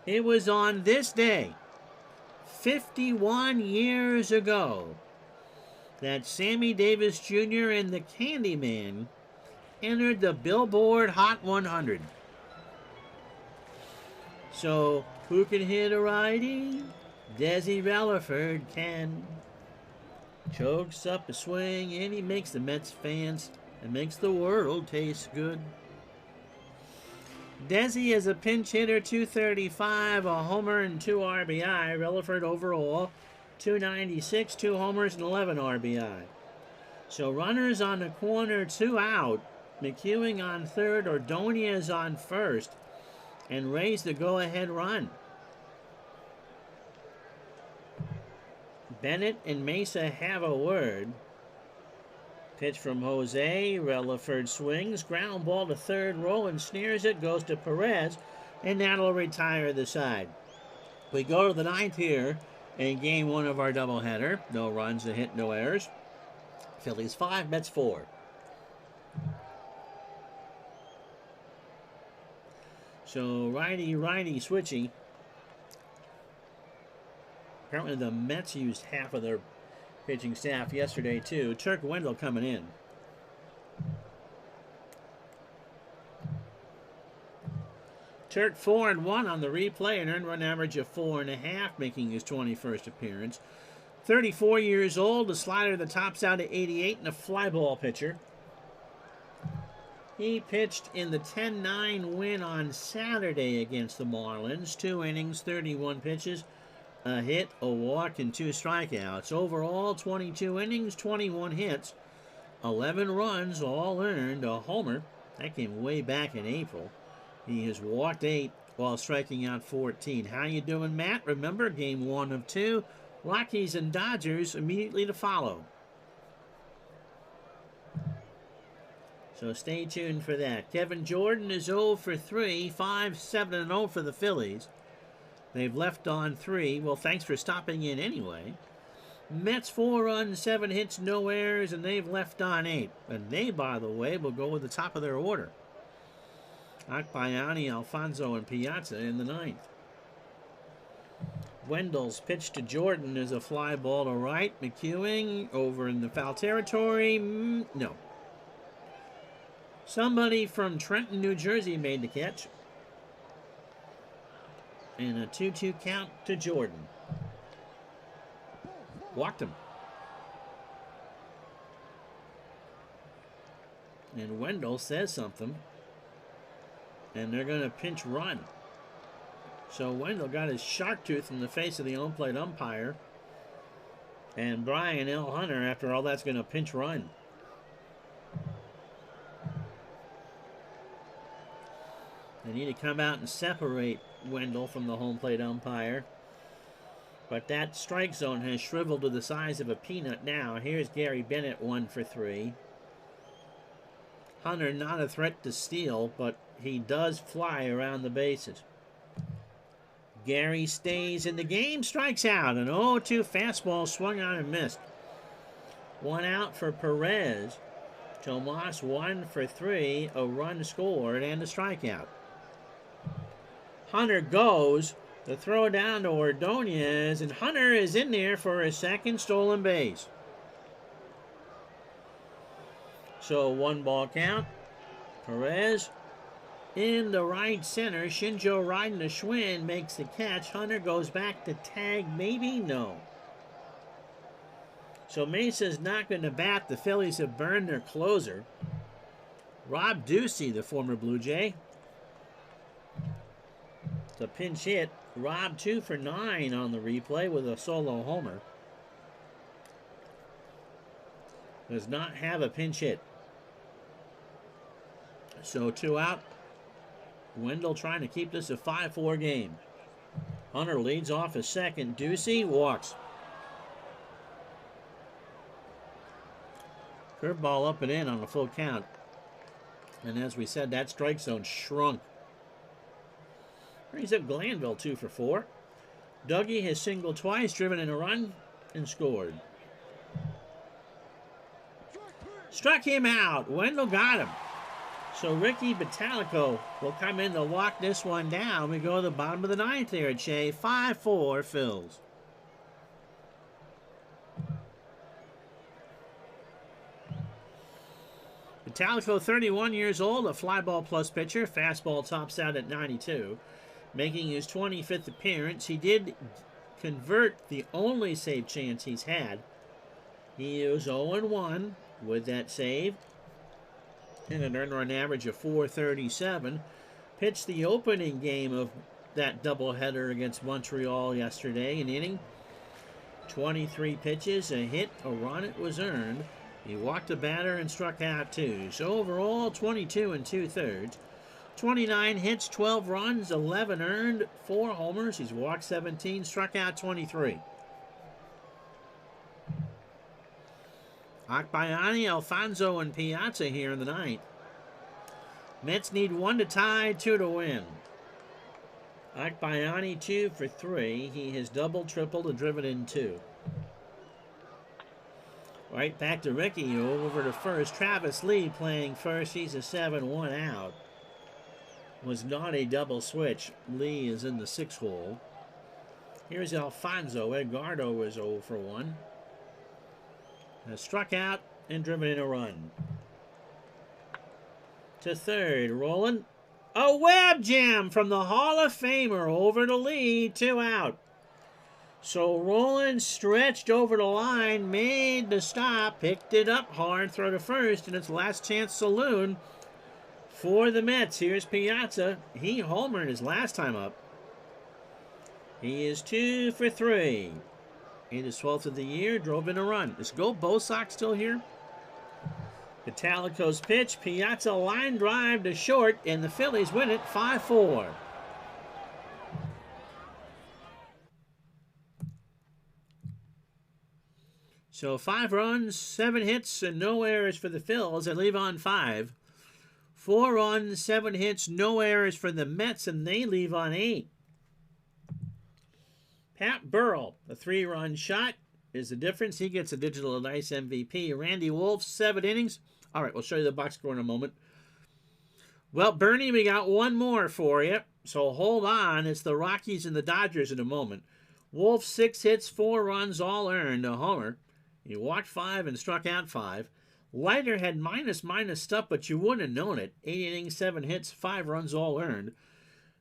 It was on this day, 51 years ago, that Sammy Davis Jr. and the Candyman entered the Billboard Hot 100. So, who can hit a righty? Desi Relaford can. Chokes up a swing, and he makes the Mets fans and makes the world taste good. Desi is a pinch hitter, 235, a homer and 2 RBI. Relaford overall, 296, 2 homers and 11 RBI. So runners on the corner, 2 out. McEwing on third, Ordonez on first, and Ray's the go-ahead run. Bennett and Mesa have a word. Pitch from Jose. Relaford swings. Ground ball to third. Rowan sneers it. Goes to Perez. And that'll retire the side. We go to the ninth here in game 1 of our doubleheader. No runs, a hit, no errors. Phillies 5, Mets 4. So righty switchy. Apparently the Mets used half of their pitching staff yesterday too. Turk Wendell coming in. Turk 4-1 on the replay, an earned run average of 4.5, making his 21st appearance. 34 years old, a slider that tops out at 88, and a fly ball pitcher. He pitched in the 10-9 win on Saturday against the Marlins. 2 innings, 31 pitches, a hit, a walk, and 2 strikeouts. Overall, 22 innings, 21 hits, 11 runs, all earned, a homer. That came way back in April. He has walked 8 while striking out 14. How you doing, Matt? Remember, game 1 of 2. Rockies and Dodgers immediately to follow. So stay tuned for that. Kevin Jordan is 0 for 3, 5-7-0 for the Phillies. They've left on 3. Well, thanks for stopping in anyway. Mets 4 runs, 7 hits, no errors, and they've left on 8. And they, by the way, will go at the top of their order. Akbayani, Alfonso, and Piazza in the 9th. Wendell's pitch to Jordan is a fly ball to right. McEwing over in the foul territory. No. Somebody from Trenton, New Jersey made the catch. And a 2-2 count to Jordan. Walked him. And Wendell says something. And they're going to pinch run. So Wendell got his shark tooth in the face of the home plate umpire. And Brian L. Hunter, after all, that's going to pinch run. They need to come out and separate Wendell from the home plate umpire. But that strike zone has shriveled to the size of a peanut now. Here's Gary Bennett, 1 for 3. Hunter not a threat to steal, but he does fly around the bases. Gary stays in the game, strikes out. An 0-2 fastball swung on and missed. 1 out for Perez. Tomas 1 for 3, a run scored, and a strikeout. Hunter goes, the throw down to Ordonez, and Hunter is in there for his 2nd stolen base. So 1 ball count. Perez in the right center. Shinjo riding the Schwinn makes the catch. Hunter goes back to tag, maybe? No. So Mesa's not going to bat. The Phillies have burned their closer. Rob Ducey, the former Blue Jay. The pinch hit. Rob 2 for 9 on the replay with a solo homer. Does not have a pinch hit. So 2 out. Wendell trying to keep this a 5-4 game. Hunter leads off his 2nd. Ducey walks. Curveball up and in on a full count. And as we said, that strike zone shrunk. Brings up Glanville 2 for 4. Dougie has singled twice, driven in a run, and scored. Struck him out. Wendell got him. So Ricky Batalico will come in to lock this one down. We go to the bottom of the 9th here at Shea. 5-4 Phils. Batalico, 31 years old, a fly ball plus pitcher. Fastball tops out at 92. Making his 25th appearance. He did convert the only save chance he's had. He is 0-1 with that save. And an earned run average of 437. pitched the opening game of that doubleheader against Montreal yesterday. An inning, 23 pitches, a hit, a run. It was earned. He walked a batter and struck out 2. So overall, 22 2/3. 29 hits, 12 runs, 11 earned, 4 homers. He's walked 17, struck out 23. Akbayani, Alfonso, and Piazza here in the ninth. Mets need 1 to tie, 2 to win. Akbayani 2 for 3. He has doubled, tripled, and driven in 2. Right back to Ricky over to first. Travis Lee playing first. He's a 7-1 out. Was not a double switch. Lee is in the 6 hole. Here's Alfonso. Edgardo was 0 for 1. Has struck out and driven in a run. To third, Roland. A web jam from the Hall of Famer over to Lee. 2 out. So Roland stretched over the line, made the stop, picked it up hard, throw to first, and it's last chance saloon for the Mets. Here's Piazza. He homered his last time up. He is 2 for 3. In his 12th of the year, drove in a run. Is Go Bosock still here? Italico's pitch. Piazza line drive to short, and the Phillies win it 5-4. So 5 runs, 7 hits, and no errors for the Phils. They leave on 5. 4 runs, 7 hits, no errors for the Mets, and they leave on 8. Pat Burrell, a 3-run shot is the difference. He gets a Digital Dice MVP. Randy Wolf, 7 innings. All right, we'll show you the box score in a moment. Well, Bernie, we got one more for you, so hold on. It's the Rockies and the Dodgers in a moment. Wolf, 6 hits, 4 runs, all earned, a homer. He walked 5 and struck out 5. Leiter had minus stuff, but you wouldn't have known it. 8 innings, 7 hits, 5 runs, all earned.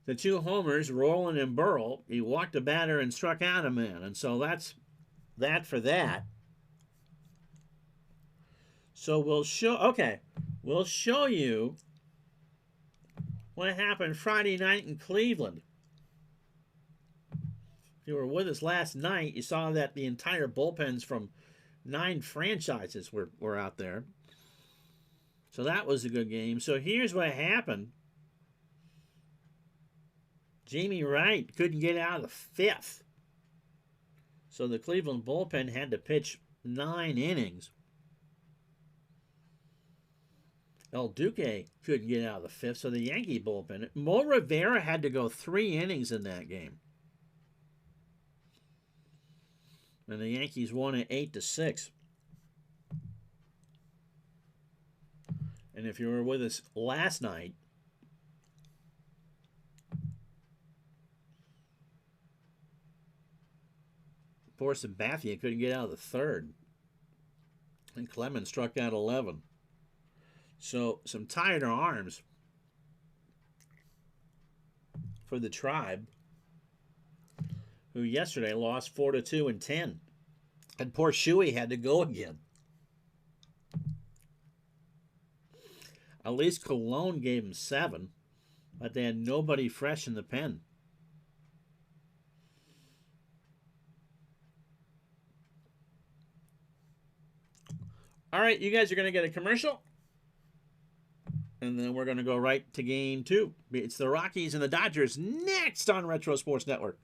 The 2 homers, Roland and Burrell. He walked a batter and struck out a man. And so that's that for that. So we'll show you what happened Friday night in Cleveland. If you were with us last night, you saw that the entire bullpens from 9 franchises were out there. So that was a good game. So here's what happened. Jamie Wright couldn't get out of the 5th. So the Cleveland bullpen had to pitch 9 innings. El Duque couldn't get out of the 5th, so the Yankee bullpen. Mo Rivera had to go 3 innings in that game. And the Yankees won it 8-6. And if you were with us last night, poor Sabathia couldn't get out of the 3rd. And Clemens struck out 11. So some tired arms for the Tribe, who yesterday lost 4-2 and 10. And poor Shuey had to go again. At least Cologne gave him 7, but they had nobody fresh in the pen. All right, you guys are going to get a commercial. And then we're going to go right to game 2. It's the Rockies and the Dodgers next on Retro Sports Network.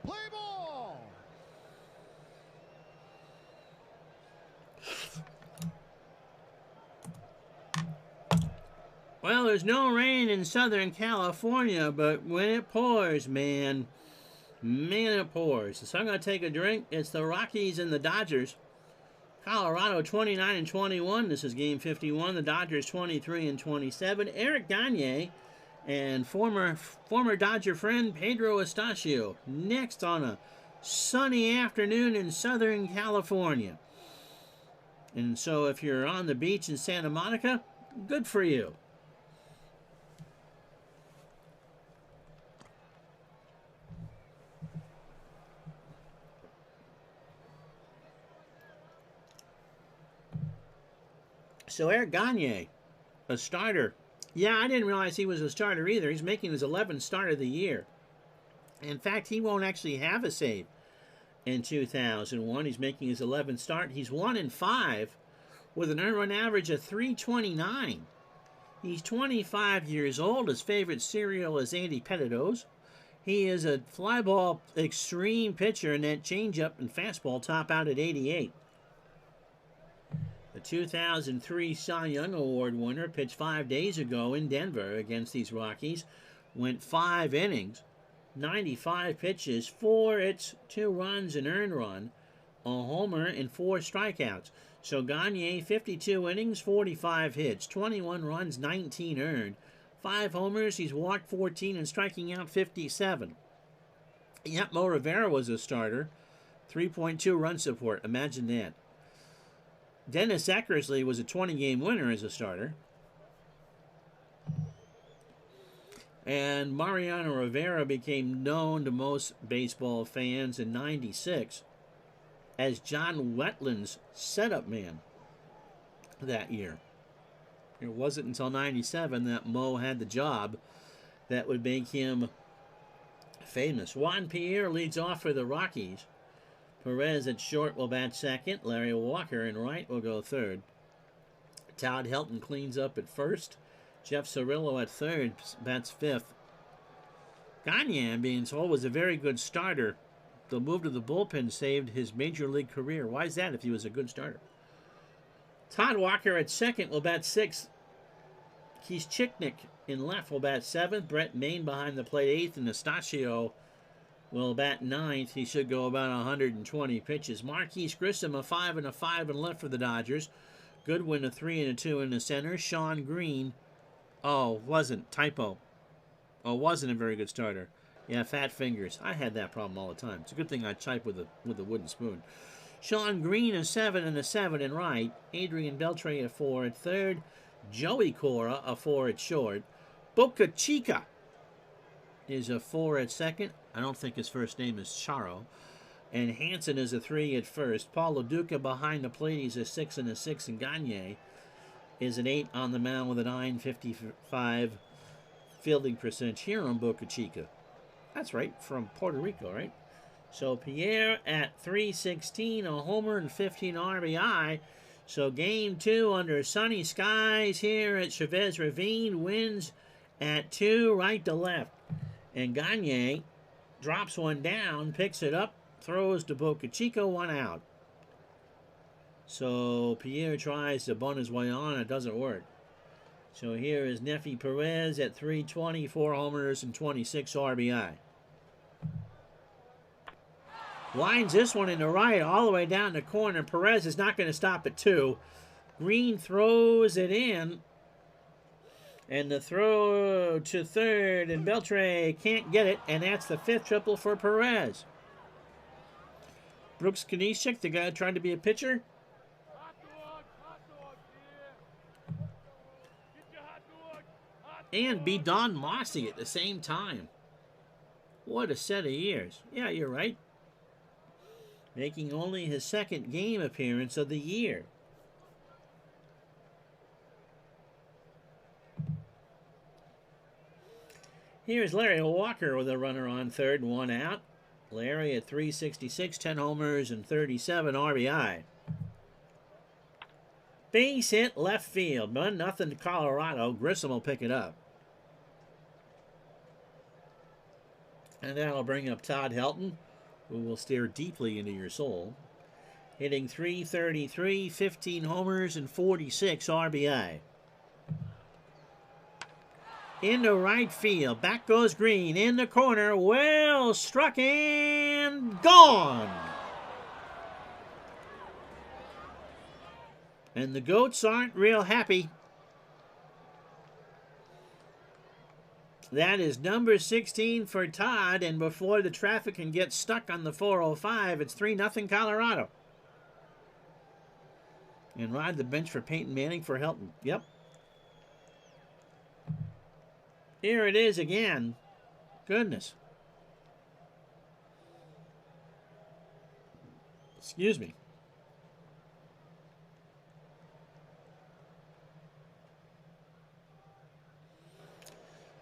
Play ball! Well, there's no rain in Southern California, but when it pours, man, Man, it pours. So I'm going to take a drink. It's the Rockies and the Dodgers. Colorado 29-21. This is game 51. The Dodgers 23-27. Eric Gagne and former Dodger friend Pedro Estacio next on a sunny afternoon in Southern California. And so if you're on the beach in Santa Monica, good for you. So Eric Gagne, a starter. Yeah, I didn't realize he was a starter either. He's making his 11th start of the year. In fact, he won't actually have a save in 2001. He's making his 11th start. He's 1-5 with an earned run average of 329. He's 25 years old. His favorite cereal is Andy Pettitos. He is a fly ball extreme pitcher, and that changeup and fastball top out at 88. The 2003 Cy Young Award winner pitched 5 days ago in Denver against these Rockies. Went 5 innings, 95 pitches, 4 hits, 2 runs, an earned run, a homer, and 4 strikeouts. So Gagne, 52 innings, 45 hits, 21 runs, 19 earned, 5 homers. He's walked 14 and striking out 57. Yep, Mo Rivera was a starter. 3.2 run support. Imagine that. Dennis Eckersley was a 20-game winner as a starter. And Mariano Rivera became known to most baseball fans in '96 as John Wetland's setup man that year. It wasn't until '97 that Mo had the job that would make him famous. Juan Pierre leads off for the Rockies. Perez at short will bat second. Larry Walker in right will go third. Todd Helton cleans up at first. Jeff Cirillo at third bats fifth. Gagne, I'm being told, was a very good starter. The move to the bullpen saved his major league career. Why is that if he was a good starter? Todd Walker at second will bat sixth. Keith Chicknick in left will bat seventh. Brett Main behind the plate eighth. And Estacio will bat ninth. He should go about 120 pitches. Marquise Grissom a 5 and a 5 and left for the Dodgers. Goodwin a 3 and a 2 in the center. Sean Green, wasn't a very good starter. Yeah, fat fingers. I had that problem all the time. It's a good thing I type with a wooden spoon. Sean Green a 7 and a 7 in right. Adrian Beltre a 4 at third. Joey Cora a 4 at short. Boca Chica is a 4 at second. I don't think his first name is Charo. And Hansen is a 3 at first. Paul LaDuca behind the plate. He's a 6 and a 6. And Gagne is an 8 on the mound with a .955 fielding percentage here on Boca Chica. That's right, from Puerto Rico, right? So Pierre at 316, a homer and 15 RBI. So game 2 under sunny skies here at Chavez Ravine. Wins at 2 right to left. And Gagne drops one down, picks it up, throws to Boca Chica, 1 out. So Pierre tries to bunt his way on. It doesn't work. So here is Nefi Perez at 320, 4 homers and 26 RBI. Lines this one in the right all the way down the corner. Perez is not going to stop at 2. Green throws it in. And the throw to third, and Beltre can't get it, and that's the 5th triple for Perez. Brooks Kanishik, the guy trying to be a pitcher. And be Don Mossy at the same time. What a set of years. Yeah, you're right. Making only his 2nd game appearance of the year. Here's Larry Walker with a runner on third and 1 out. Larry at 366, 10 homers and 37 RBI. Base hit left field, but nothing to Colorado. Grissom will pick it up. And that'll bring up Todd Helton, who will stare deeply into your soul. Hitting .333, 15 homers and 46 RBI. into right field. Back goes Green in the corner. Well struck and gone. And the Goats aren't real happy. That is number 16 for Todd, and before the traffic can get stuck on the 405, it's 3-0 Colorado. And ride the bench for Peyton Manning for Helton. Yep. Here it is again. Goodness. Excuse me.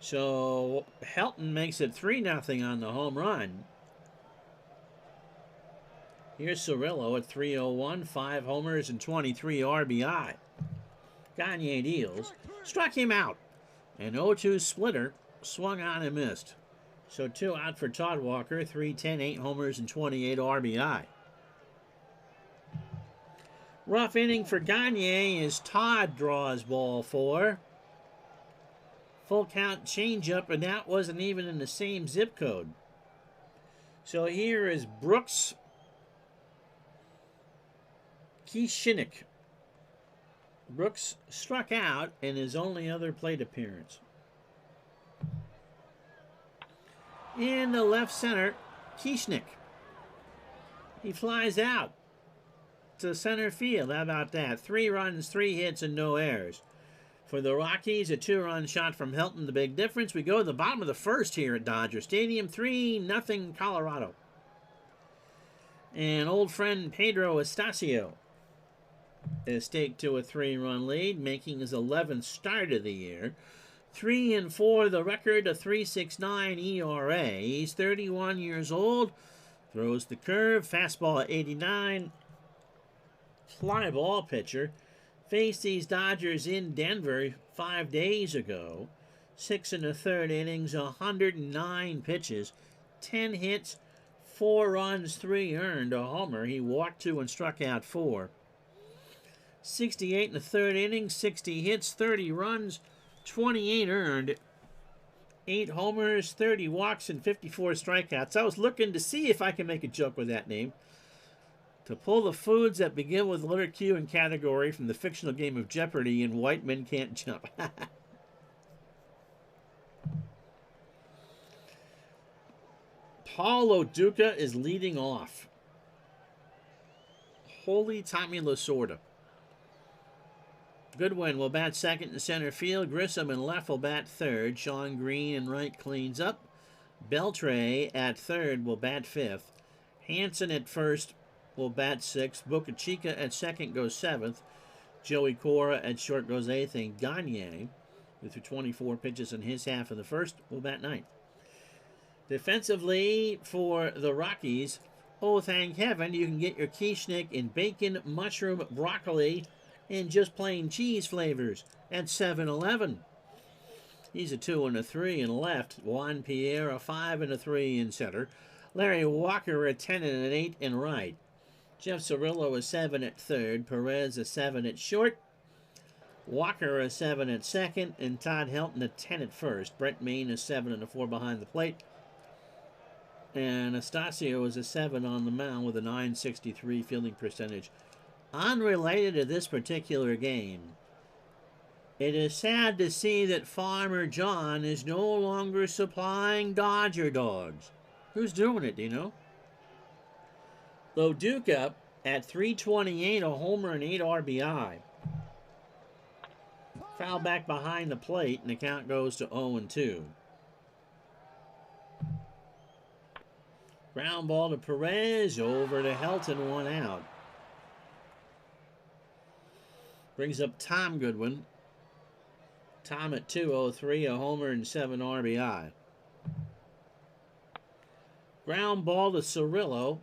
So Helton makes it 3-0 on the home run. Here's Cirillo at 301, 5 homers and 23 RBI. Gagne deals, struck him out. An 0-2 splitter, swung on and missed. So 2 out for Todd Walker, 310, 8 homers and 28 RBI. Rough inning for Gagne as Todd draws ball 4. Full count changeup, and that wasn't even in the same zip code. So here is Brooks Kishinik. Brooks struck out in his only other plate appearance. In the left center, Kishnik. He flies out to center field. How about that? 3 runs, 3 hits, and no errors. For the Rockies, a 2-run shot from Helton, the big difference. We go to the bottom of the first here at Dodger Stadium, 3-0 Colorado. And old friend Pedro Estacio is staked to a 3-run lead, making his 11th start of the year. 3-4 the record, a 3.69 ERA. He's 31 years old, throws the curve, fastball at 89, fly ball pitcher. Faced these Dodgers in Denver 5 days ago. 6 1/3 innings, 109 pitches, 10 hits, 4 runs, 3 earned, a homer. He walked 2 and struck out 4. 68 1/3 innings, 60 hits, 30 runs, 28 earned, 8 homers, 30 walks, and 54 strikeouts. I was looking to see if I can make a joke with that name. To pull the foods that begin with letter Q and category from the fictional game of Jeopardy! And White Men Can't Jump. Paul Oduka is leading off. Holy Tommy Lasorda. Goodwin will bat second in center field. Grissom in left will bat third. Sean Green in right cleans up. Beltre at third will bat fifth. Hanson at first will bat 6th. Boca Chica at second goes 7th. Joey Cora at short goes 8th. And Gagne, who threw 24 pitches in his half of the first, will bat 9th. Defensively for the Rockies, oh, thank heaven, you can get your Kishnik in bacon, mushroom, broccoli, and just plain cheese flavors at 7-Eleven. He's a 2 and a 3 in left. Juan Pierre a 5 and a 3 in center. Larry Walker a 10 and an 8 in right. Jeff Cirillo a 7 at third. Perez a 7 at short. Walker a 7 at second. And Todd Helton a 10 at first. Brent Maine a 7 and a 4 behind the plate. And Estacio is a 7 on the mound with a .963 fielding percentage. Unrelated to this particular game, it is sad to see that Farmer John is no longer supplying Dodger dogs. Who's doing it, do you know? Loduca at 328, a homer and 8 RBI. Foul back behind the plate, and the count goes to 0-2. Ground ball to Perez, over to Helton, 1 out. Brings up Tom Goodwin. Tom at 203, a homer and 7 RBI. Ground ball to Cirillo,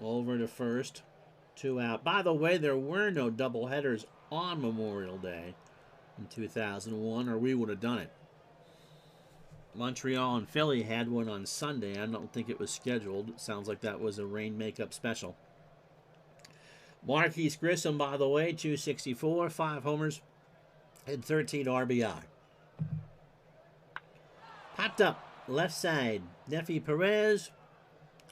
over to first, 2 out. By the way, there were no doubleheaders on Memorial Day in 2001, or we would have done it. Montreal and Philly had one on Sunday. I don't think it was scheduled. It sounds like that was a rain makeup special. Marquise Grissom, by the way, 264, 5 homers, and 13 RBI. Popped up, left side. Nefi Perez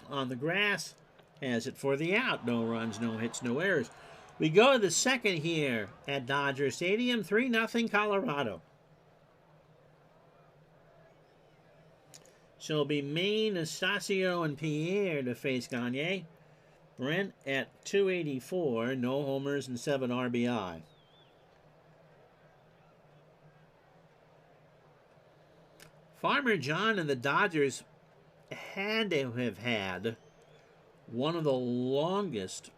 on the grass has it for the out. No runs, no hits, no errors. We go to the second here at Dodger Stadium. 3-0 Colorado. So it'll be Maine, Estacio, and Pierre to face Gagne. Brent at 284, no homers and 7 RBI. Farmer John and the Dodgers had to have had one of the longest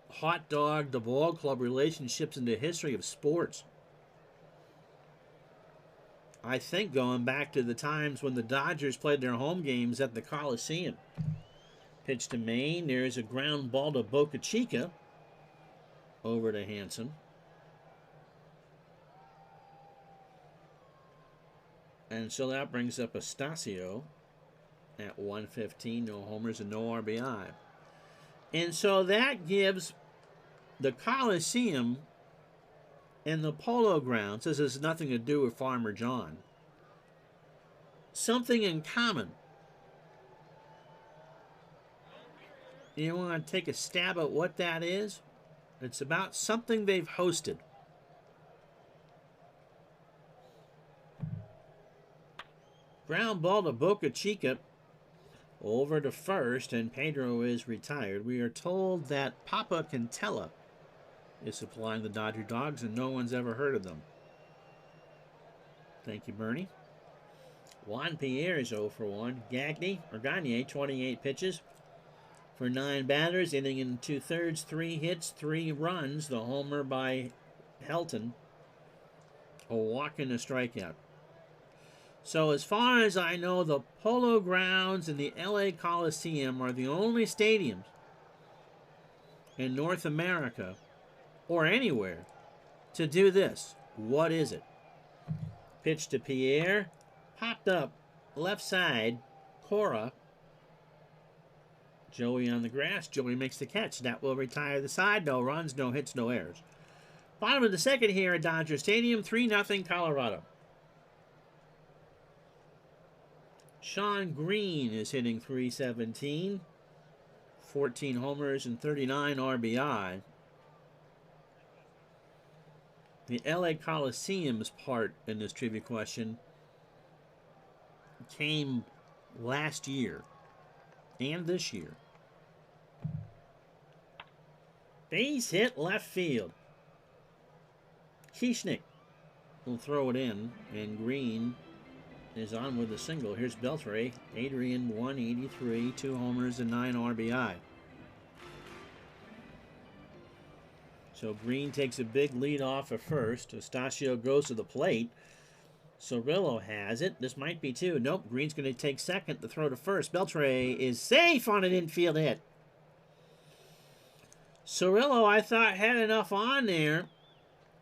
hot dog to ball club relationships in the history of sports. I think going back to the times when the Dodgers played their home games at the Coliseum. Pitch to Maine. There's a ground ball to Boca Chica. Over to Hanson. And so that brings up Estacio at 115. No homers and no RBI. And so that gives the Coliseum and the Polo Grounds, this has nothing to do with Farmer John, something in common. You want to take a stab at what that is? It's about something they've hosted. Ground ball to Boca Chica. Over to first, and Pedro is retired. We are told that Papa Cantella is supplying the Dodger Dogs, and no one's ever heard of them. Thank you, Bernie. Juan Pierre is 0 for 1. Gagne, 28 pitches for 9 batters, inning in 2/3, 3 hits, 3 runs. The homer by Helton, a walk and a strikeout. So as far as I know, the Polo Grounds and the LA Coliseum are the only stadiums in North America or anywhere to do this. What is it? Pitch to Pierre. Popped up left side. Cora. Joey on the grass. Joey makes the catch. That will retire the side. No runs, no hits, no errors. Bottom of the second here at Dodger Stadium. 3-0 Colorado. Sean Green is hitting .317. 14 homers and 39 RBI. The LA Coliseum's part in this trivia question came last year and this year. Base hit left field. Kieschnick will throw it in, and Green is on with a single. Here's Beltre. Adrian, 183, 2 homers and 9 RBI. So Green takes a big lead off at first. Estacio goes to the plate. Cirillo has it. This might be 2. Nope, Green's going to take second to throw to first. Beltre is safe on an infield hit. Cirillo, I thought, had enough on there.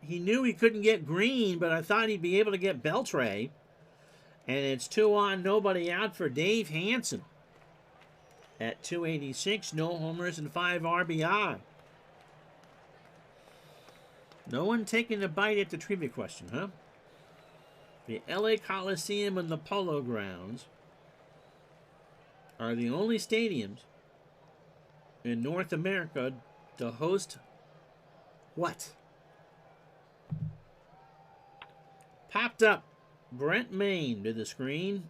He knew he couldn't get Green, but I thought he'd be able to get Beltre. And it's 2 on, nobody out for Dave Hanson. At 286, no homers and 5 RBI. No one taking a bite at the trivia question, huh? The LA Coliseum and the Polo Grounds are the only stadiums in North America to host what? Popped up. Brent Maine to the screen.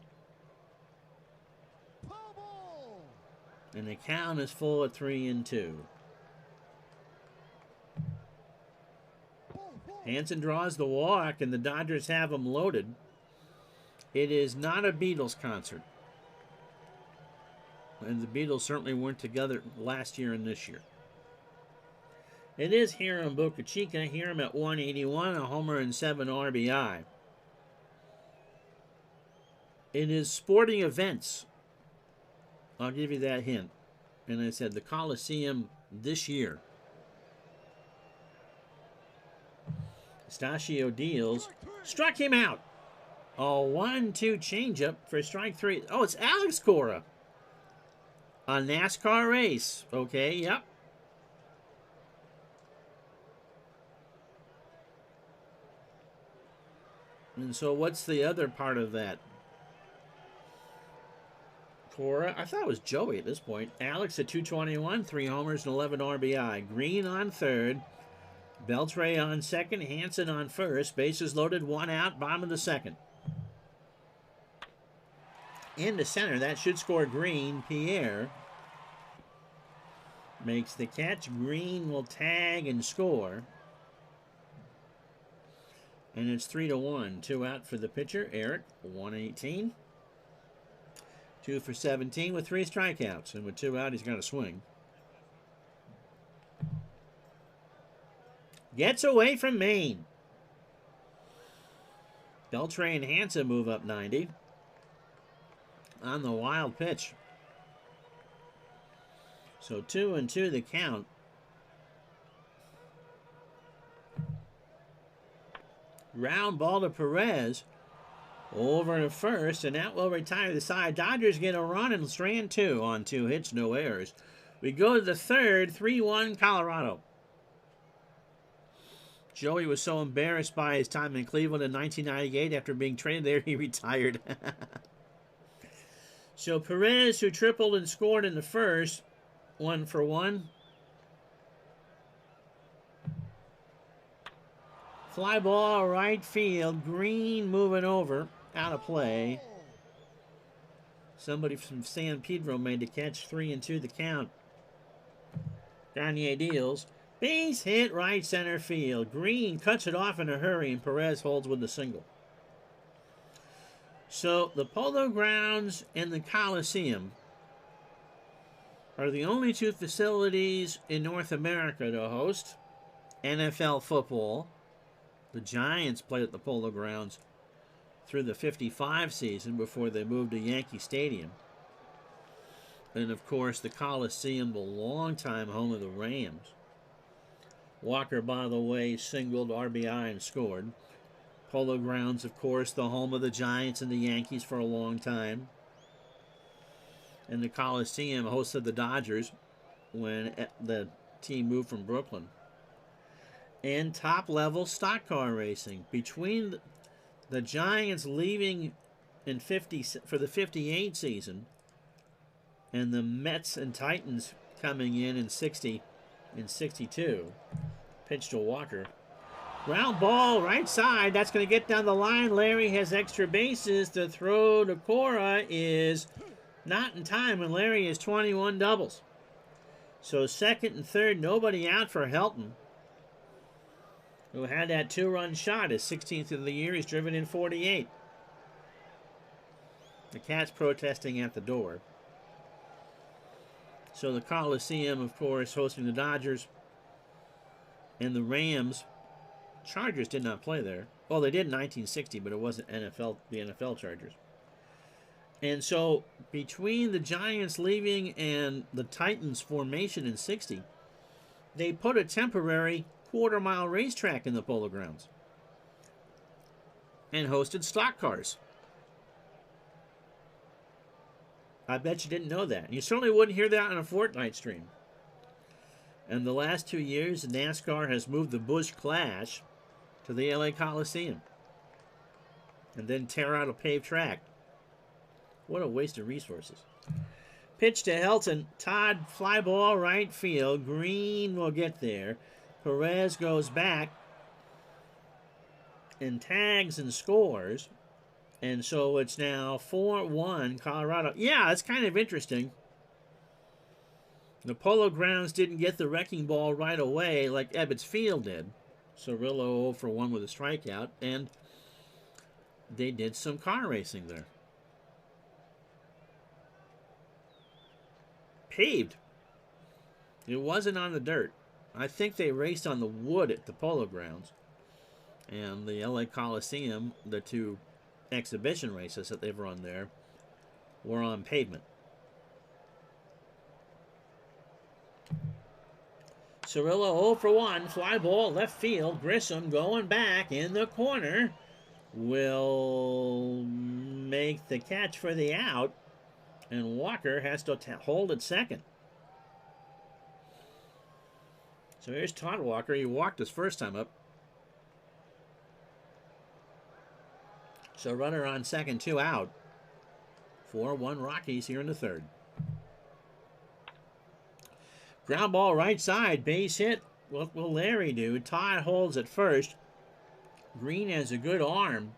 And the count is full at 3-2. Hanson draws the walk, and the Dodgers have him loaded. It is not a Beatles concert. And the Beatles certainly weren't together last year and this year. It is here in Boca Chica. Here I'm at 181, a homer and 7 RBI. It is sporting events. I'll give you that hint. And I said the Coliseum this year. Estacio deals. Struck him out. A 1-2 changeup for strike 3. Oh, it's Alex Cora. A NASCAR race. Okay, yep. And so what's the other part of that? Cora, I thought it was Joey at this point. Alex at 221, 3 homers and 11 RBI. Green on third. Beltre on second. Hansen on first. Bases loaded, 1 out, bottom of the second. Into center, that should score Green. Pierre makes the catch. Green will tag and score. And it's 3-1. 2 out for the pitcher, Eric. 118. 2 for 17 with 3 strikeouts. And with 2 out, he's got a swing. Gets away from Maine. Beltre and Hansen move up 90. On the wild pitch. So 2-2 the count. Round ball to Perez. Over to first, and that will retire the side. Dodgers get a run and strand 2 on 2 hits, no errors. We go to the third, 3-1 Colorado. Joey was so embarrassed by his time in Cleveland in 1998 after being traded there, he retired. So Perez, who tripled and scored in the first, 1 for 1. Fly ball right field. Green moving over. Out of play. Somebody from San Pedro made the catch. 3-2 the count. Gagne deals. Base hit right center field. Green cuts it off in a hurry, and Perez holds with the single. So the Polo Grounds and the Coliseum are the only 2 facilities in North America to host NFL football. The Giants played at the Polo Grounds through the '55 season before they moved to Yankee Stadium. And, of course, the Coliseum, the longtime home of the Rams. Walker, by the way, singled RBI and scored. Polo Grounds, of course, the home of the Giants and the Yankees for a long time. And the Coliseum hosted the Dodgers when the team moved from Brooklyn. And top-level stock car racing. Between the Giants leaving in for the '58 season and the Mets and Titans coming in 60 and 62, pitch to Walker. Ground ball, right side. That's going to get down the line. Larry has extra bases. The throw to Cora is not in time, and Larry has 21 doubles. So second and third, nobody out for Helton, who had that 2-run shot, his 16th of the year. He's driven in 48. The Cats protesting at the door. So the Coliseum, of course, hosting the Dodgers and the Rams. Chargers did not play there. Well, they did in 1960, but it wasn't the NFL Chargers. And so between the Giants leaving and the Titans formation in '60, they put a temporary quarter-mile racetrack in the Polo Grounds and hosted stock cars. I bet you didn't know that. You certainly wouldn't hear that on a Fortnite stream. And the last 2 years, NASCAR has moved the Busch Clash to the LA Coliseum and then tear out a paved track. What a waste of resources. Pitch to Helton. Todd, fly ball right field. Green will get there. Perez goes back and tags and scores. And so it's now 4-1 Colorado. Yeah, it's kind of interesting. The Polo Grounds didn't get the wrecking ball right away like Ebbets Field did. Cirillo 0 for 1 with a strikeout. And they did some car racing there. Paved. It wasn't on the dirt. I think they raced on the wood at the Polo Grounds. And the LA Coliseum, the 2 exhibition races that they've run there, were on pavement. Cirillo 0 for 1, fly ball left field. Grissom going back in the corner will make the catch for the out, and Walker has to hold at second. So here's Todd Walker. He walked his first time up. So runner on second, 2 out 4-1 Rockies here in the third. Ground ball right side, base hit. What will Larry do? Todd holds at first. Green has a good arm.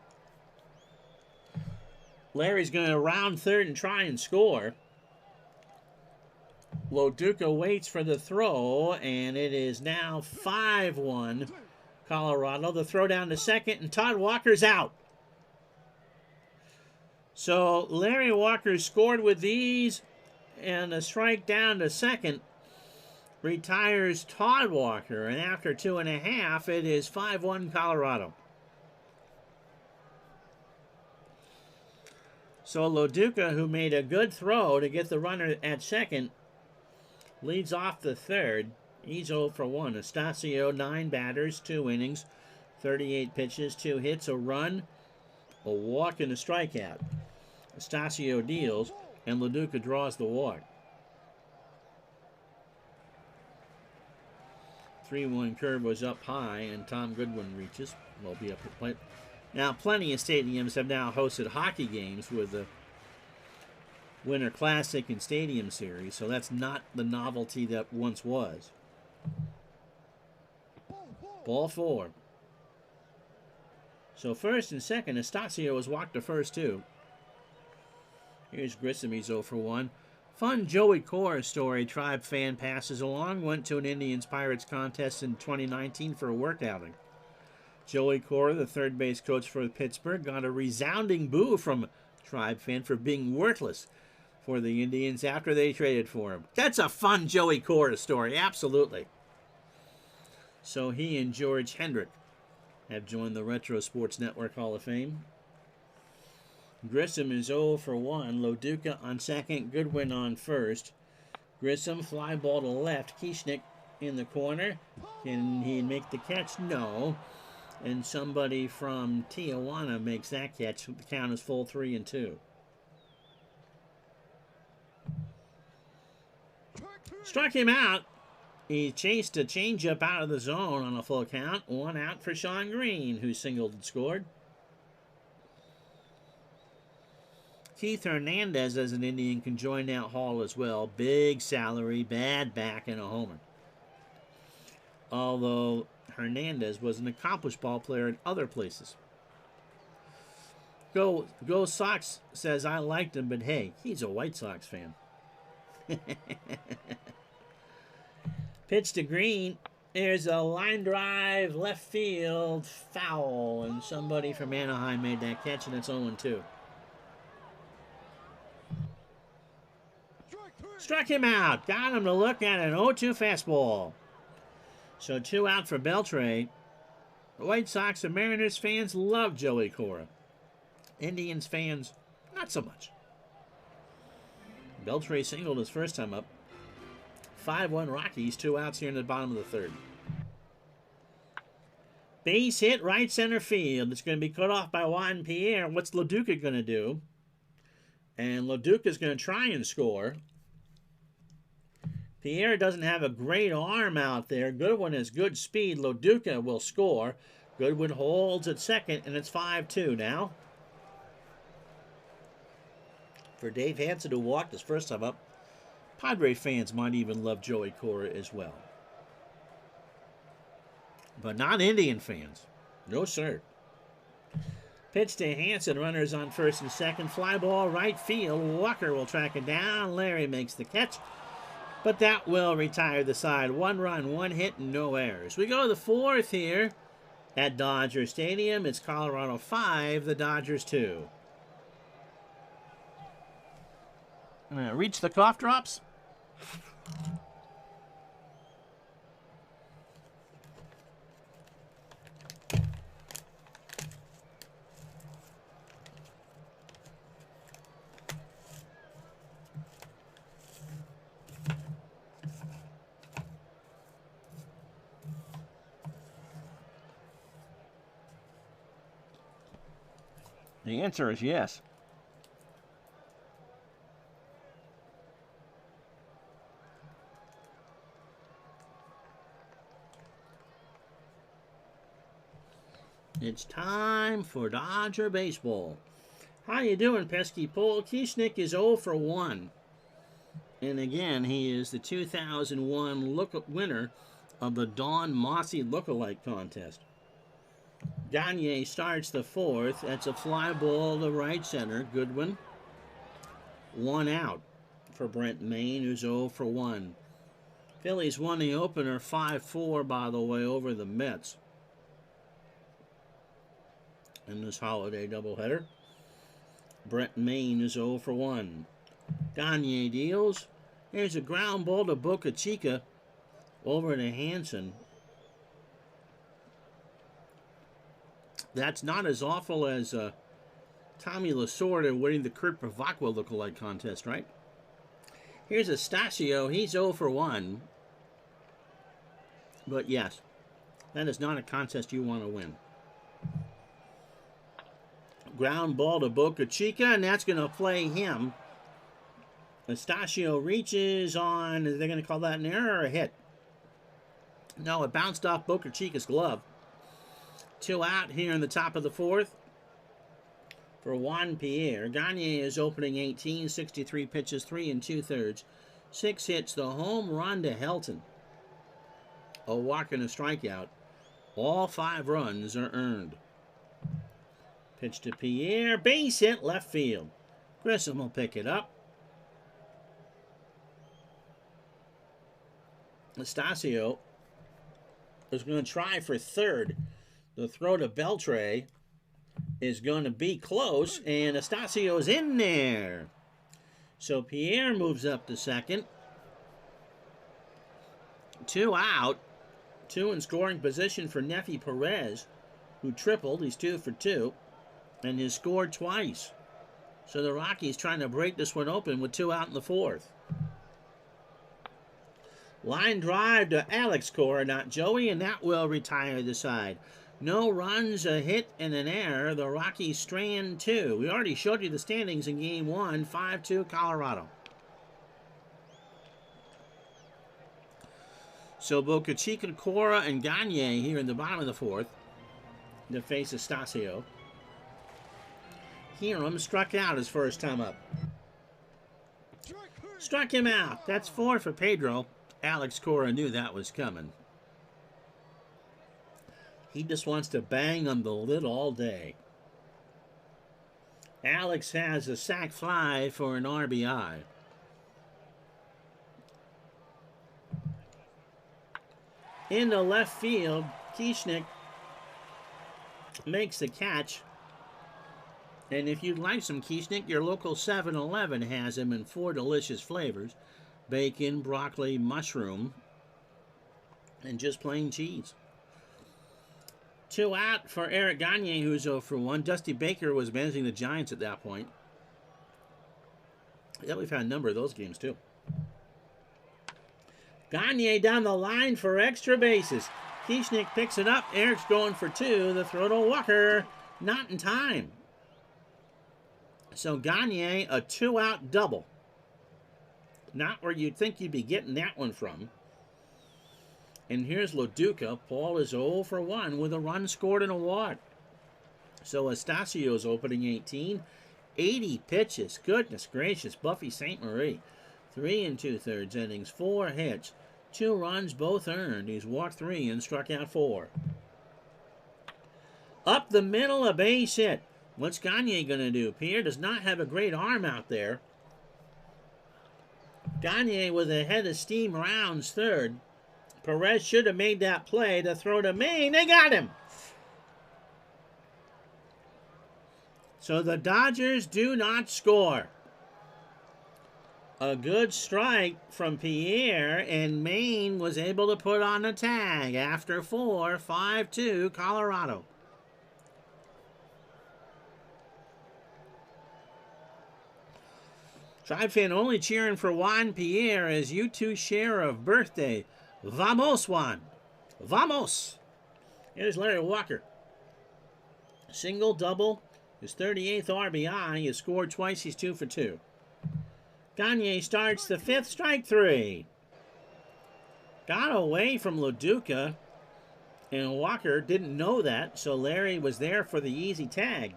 Larry's going to round third and try and score. Loduca waits for the throw, and it is now 5-1 Colorado. The throw down to second, and Todd Walker's out. So Larry Walker scored with these, and a strike down to second retires Todd Walker. And after 2.5, it is 5-1 Colorado. So Loduca, who made a good throw to get the runner at second, leads off the third. He's 0 for 1. Estacio, 9 batters, 2 innings, 38 pitches, 2 hits, a run, a walk, and a strikeout. Estacio deals, and Loduca draws the walk. 3-1 curve was up high, and Tom Goodwin reaches. Will be up at plate. Now, plenty of stadiums have now hosted hockey games with the Winter Classic and Stadium Series, so that's not the novelty that once was. Ball 4. So first and second, Estacio was walked to first, too. Here's Grissom, he's 0 for 1. Fun Joey Cora story Tribe fan passes along. Went to an Indians-Pirates contest in 2019 for a work outing. Joey Cora, the third base coach for Pittsburgh, got a resounding boo from a Tribe fan for being worthless for the Indians after they traded for him. That's a fun Joey Cora story, absolutely. So he and George Hendrick have joined the Retro Sports Network Hall of Fame. Grissom is 0 for 1. Loduca on second, Goodwin on first. Grissom, fly ball to left. Kieschnick in the corner. Can he make the catch? No. And somebody from Tijuana makes that catch. The count is full 3-2. Struck him out. He chased a changeup out of the zone on a full count. 1 out for Sean Green, who singled and scored. Keith Hernandez, as an Indian, can join that haul as well. Big salary, bad back, and a homer. Although Hernandez was an accomplished ball player in other places. Go Sox says, I liked him, but hey, he's a White Sox fan. Pitch to Green. There's a line drive, left field, foul. And somebody from Anaheim made that catch, and it's 0-2. Struck him out. Got him to look at an 0-2 fastball. So 2 out for Beltre. The White Sox and Mariners fans love Joey Cora. Indians fans, not so much. Beltre singled his first time up. 5-1 Rockies, 2 outs here in the bottom of the third. Base hit right center field. It's going to be cut off by Juan Pierre. What's Loduca going to do? And Loduca's going to try and score. Pierre doesn't have a great arm out there. Goodwin has good speed. Loduca will score. Goodwin holds at second, and it's 5-2 now. For Dave Hansen, who walked his first time up, Padre fans might even love Joey Cora as well. But not Indian fans. No, sir. Pitch to Hansen. Runners on first and second. Fly ball right field. Walker will track it down. Larry makes the catch. But that will retire the side. 1 run, 1 hit, and no errors. We go to the fourth here at Dodger Stadium. It's Colorado 5, the Dodgers 2. I'm going to reach the cough drops. The answer is yes. It's time for Dodger baseball. How you doing, pesky pole? Kieschnick is 0 for 1. And again, he is the 2001 winner of the Don Mossy Lookalike Contest. Gagne starts the 4th. That's a fly ball to right center. Goodwin. 1 out for Brent Maine, who's 0 for 1. Phillies won the opener 5-4, by the way, over the Mets in this holiday doubleheader. Brent Maine is 0 for 1. Gagne deals. There's a ground ball to Boca Chica over to Hansen. That's not as awful as Tommy Lasorda winning the Kurt Bavacqua lookalike contest, right? Here's Astacio. He's 0 for 1. But yes, that is not a contest you want to win. Ground ball to Boca Chica, and that's going to play him. Astacio reaches on, are they going to call that an error or a hit? No, it bounced off Boca Chica's glove. 2 out here in the top of the 4th for Juan Pierre. Gagne is opening 18, 63 pitches, 3 2/3. 6 hits, the home run to Helton. A walk and a strikeout. All 5 runs are earned. Pitch to Pierre, base hit left field. Grissom will pick it up. Astacio is going to try for 3rd. The throw to Beltre is going to be close, and Astacio's in there. So Pierre moves up to 2nd. 2 out. 2 in scoring position for Nefi Perez, who tripled. He's 2 for 2. And has scored twice. So the Rockies trying to break this one open with 2 out in the 4th. Line drive to Alex Cora, not Joey, and that will retire the side. No runs, a hit, and an error. The Rockies strand 2. We already showed you the standings in Game 1, 5-2 Colorado. So Boca Chica, Cora, and Gagne here in the bottom of the 4th to face Astacio. Hiram struck out his first time up. Struck him out. That's 4 for Pedro. Alex Cora knew that was coming. He just wants to bang on the lid all day. Alex has a sac fly for an RBI. Into left field, Kieschnick makes the catch. And if you'd like some Kieschnick, your local 7-Eleven has them in 4 delicious flavors. Bacon, broccoli, mushroom, and just plain cheese. 2 out for Eric Gagne, who's 0 for 1. Dusty Baker was managing the Giants at that point. Yeah, we've had a number of those games, too. Gagne down the line for extra bases. Kieschnick picks it up. Eric's going for 2. The throw to Walker. Not in time. So Gagne, a 2-out double. Not where you'd think you'd be getting that one from. And here's Loduca. Paul is 0 for 1 with a run scored and a walk. So Astacio's opening 18. 80 pitches. Goodness gracious. Buffy St. Marie. 3 2/3 innings. 4 hits. 2 runs, both earned. He's walked 3 and struck out 4. Up the middle, a base hit. What's Gagne going to do? Pierre does not have a great arm out there. Gagne with a head of steam rounds 3rd. Perez should have made that play to throw to Maine. They got him. So the Dodgers do not score. A good strike from Pierre, and Maine was able to put on the tag after 4, 5-2 Colorado. Tribe fan only cheering for Juan Pierre as you two share of birthday. Vamos, Juan. Vamos. Here's Larry Walker. Single, double. His 38th RBI. He has scored twice. He's 2 for 2. Gagne starts the 5th, strike 3. Got away from Loduca, and Walker didn't know that, so Larry was there for the easy tag.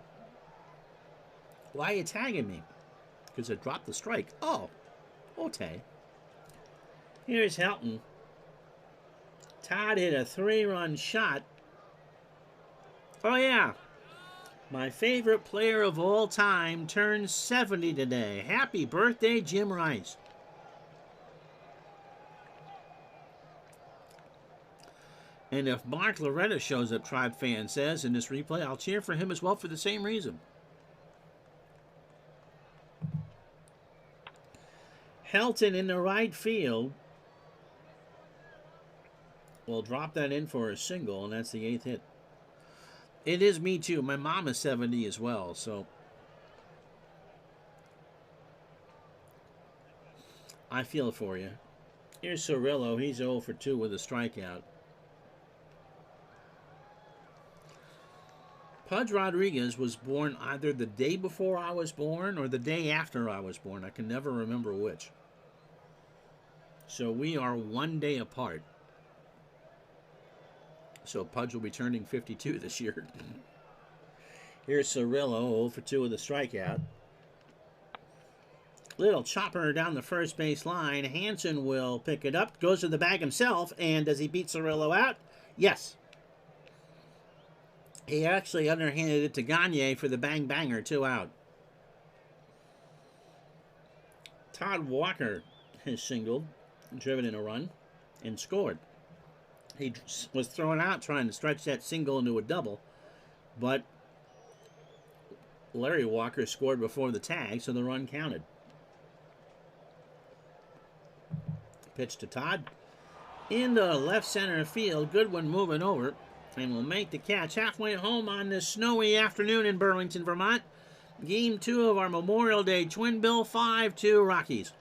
Why are you tagging me? Because I dropped the strike. Oh, okay. Here's Helton. Todd hit a 3-run shot. Oh, yeah. My favorite player of all time turns 70 today. Happy birthday, Jim Rice. And if Mark Loretta shows up, Tribe fan says, in this replay, I'll cheer for him as well for the same reason. Helton in the right field will drop that in for a single, and that's the 8th hit. It is me too. My mom is 70 as well, so I feel for you. Here's Cirillo. He's 0 for 2 with a strikeout. Pudge Rodriguez was born either the day before I was born or the day after I was born. I can never remember which. So we are 1 day apart. So Pudge will be turning 52 this year. Here's Cirillo, 0 for 2 with a strikeout. Little chopper down the first base line. Hansen will pick it up, goes to the bag himself, and does he beat Cirillo out? Yes. He actually underhanded it to Gagne for the bang-banger, 2 out. Todd Walker has singled, driven in a run, and scored. He was thrown out trying to stretch that single into a double, but Larry Walker scored before the tag, so the run counted. Pitch to Todd. Into left center field. Goodwin moving over and will make the catch halfway home on this snowy afternoon in Burlington, Vermont. Game 2 of our Memorial Day Twin Bill 5-2 Rockies.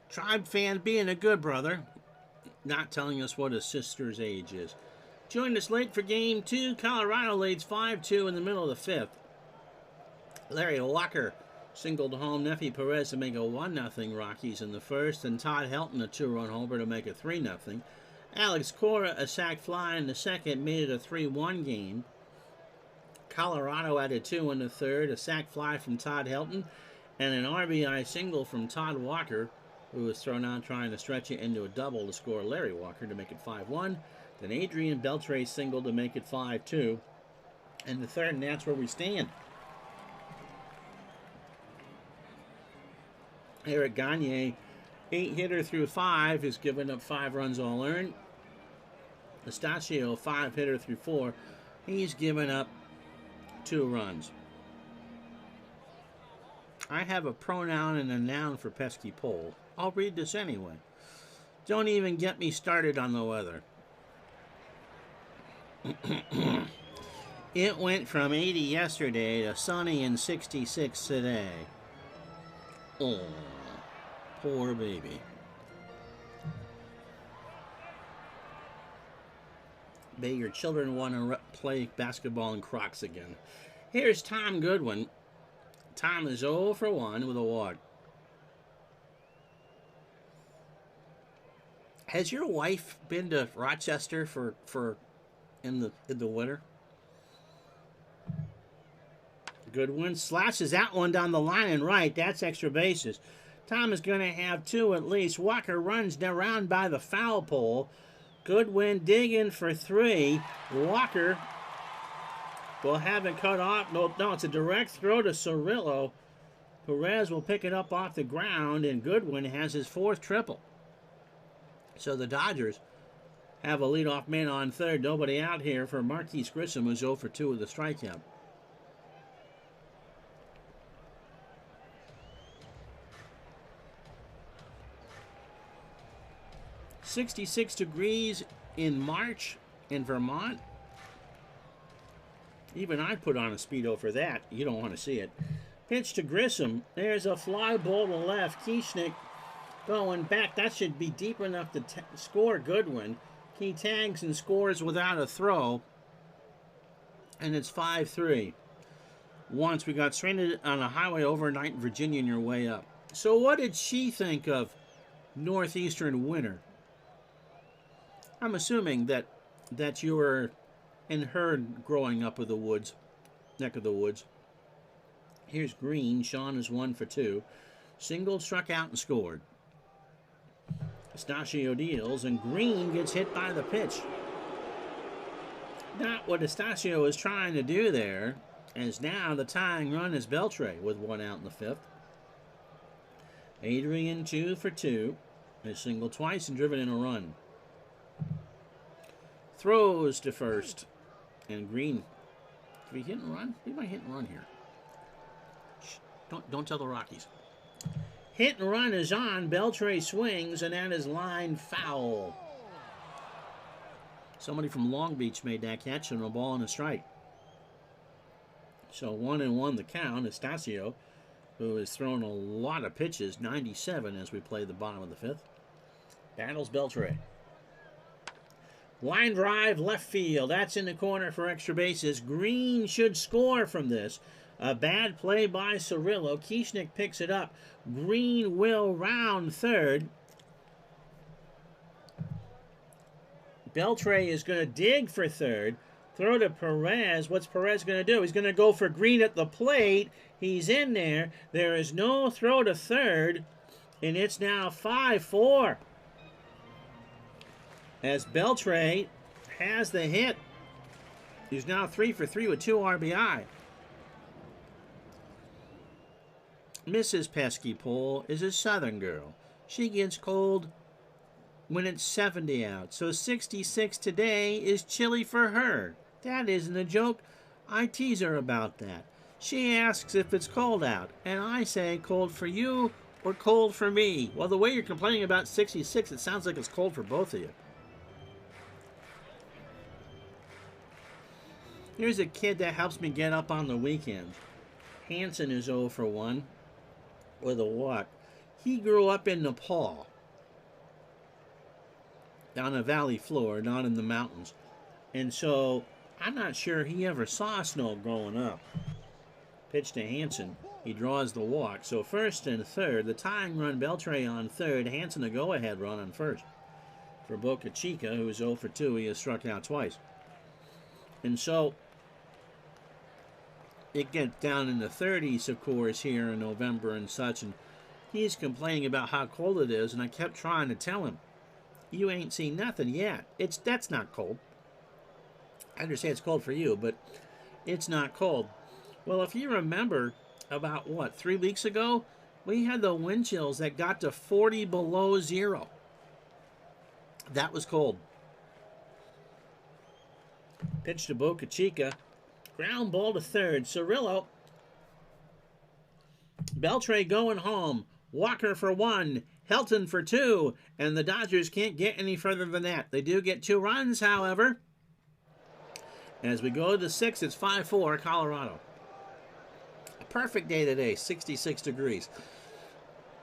Tribe fan being a good brother, not telling us what his sister's age is. Joined us late for game 2. Colorado leads 5-2 in the middle of the 5th. Larry Walker singled home Nefi Perez to make a 1-0 Rockies in the first, and Todd Helton a 2-run homer to make a 3-0. Alex Cora a sac fly in the second made it a 3-1 game. Colorado added 2 in the third, a sac fly from Todd Helton, and an RBI single from Todd Walker, who was thrown out trying to stretch it into a double to score Larry Walker to make it 5-1. Then Adrian Beltre singled to make it 5-2. And the third, and that's where we stand. Eric Gagne, 8-hitter through 5, has given up 5 runs all earned. Estacio, 5-hitter through 4, he's given up 2 runs. I have a pronoun and a noun for pesky pole. I'll read this anyway. Don't even get me started on the weather. It went from 80 yesterday to sunny and 66 today. Oh, poor baby. May your children want to play basketball in Crocs again. Here's Tom Goodwin. Tom is 0 for 1 with a walk. Has your wife been to Rochester for in the winter? Goodwin slashes that one down the line and right. That's extra bases. Tom is going to have 2 at least. Walker runs around by the foul pole. Goodwin digging for 3. Walker will have it cut off. No, it's a direct throw to Cirillo. Perez will pick it up off the ground, and Goodwin has his 4th triple. So the Dodgers have a leadoff man on third. Nobody out here for Marquise Grissom, who's 0 for 2 with a strikeout. 66 degrees in March in Vermont. Even I put on a Speedo for that. You don't want to see it. Pitch to Grissom. There's a fly ball to left. Kieschnick going back. That should be deep enough to score Goodwin. He tags and scores without a throw. And it's 5-3. Once we got stranded on a highway overnight in Virginia on your way up. So what did she think of Northeastern winter? I'm assuming that you were in her growing up with the woods, neck of the woods. Here's Green. Sean is 1 for 2. Single, struck out, and scored. Estacio deals, and Green gets hit by the pitch. Not what Estacio was trying to do there, as now the tying run is Beltre with 1 out in the 5th. Adrian 2 for 2. A single twice and driven in a run. Throws to first. And Green. Did he hit and run? He might hit and run here. Shh, don't tell the Rockies. Hit and run is on. Beltre swings, and that is line foul. Somebody from Long Beach made that catch, and a ball and a strike. So 1-1 the count. Estacio, who has thrown a lot of pitches, 97 as we play the bottom of the 5th. Battles Beltre. Line drive, left field. That's in the corner for extra bases. Green should score from this. A bad play by Cirillo. Kieschnick picks it up. Green will round third. Beltre is going to dig for third. Throw to Perez. What's Perez going to do? He's going to go for Green at the plate. He's in there. There is no throw to third. And it's now 5-4. As Beltre has the hit. He's now 3 for 3 with 2 RBI. Mrs. Pesky Pole is a Southern girl. She gets cold when it's 70 out. So 66 today is chilly for her. That isn't a joke. I tease her about that. She asks if it's cold out. And I say cold for you or cold for me. Well, the way you're complaining about 66, it sounds like it's cold for both of you. Here's a kid that helps me get up on the weekends. Hansen is 0 for 1 with a walk. He grew up in Nepal, down a valley floor, not in the mountains. And so I'm not sure he ever saw snow growing up. Pitch to Hansen. He draws the walk. So first and third, the tying run, Beltre on third. Hansen a go-ahead run on first. For Boca Chica, who is 0 for 2, he has struck out twice. And so it gets down in the 30s, of course, here in November and such. And he's complaining about how cold it is. And I kept trying to tell him, you ain't seen nothing yet. That's not cold. I understand it's cold for you, but it's not cold. Well, if you remember, about, 3 weeks ago, we had the wind chills that got to 40 below zero. That was cold. Pitch to Boca Chica. Ground ball to third. Cirillo. Beltre going home. Walker for 1. Helton for 2. And the Dodgers can't get any further than that. They do get 2 runs, however. As we go to the 6th, it's 5-4 Colorado. A perfect day today, 66 degrees.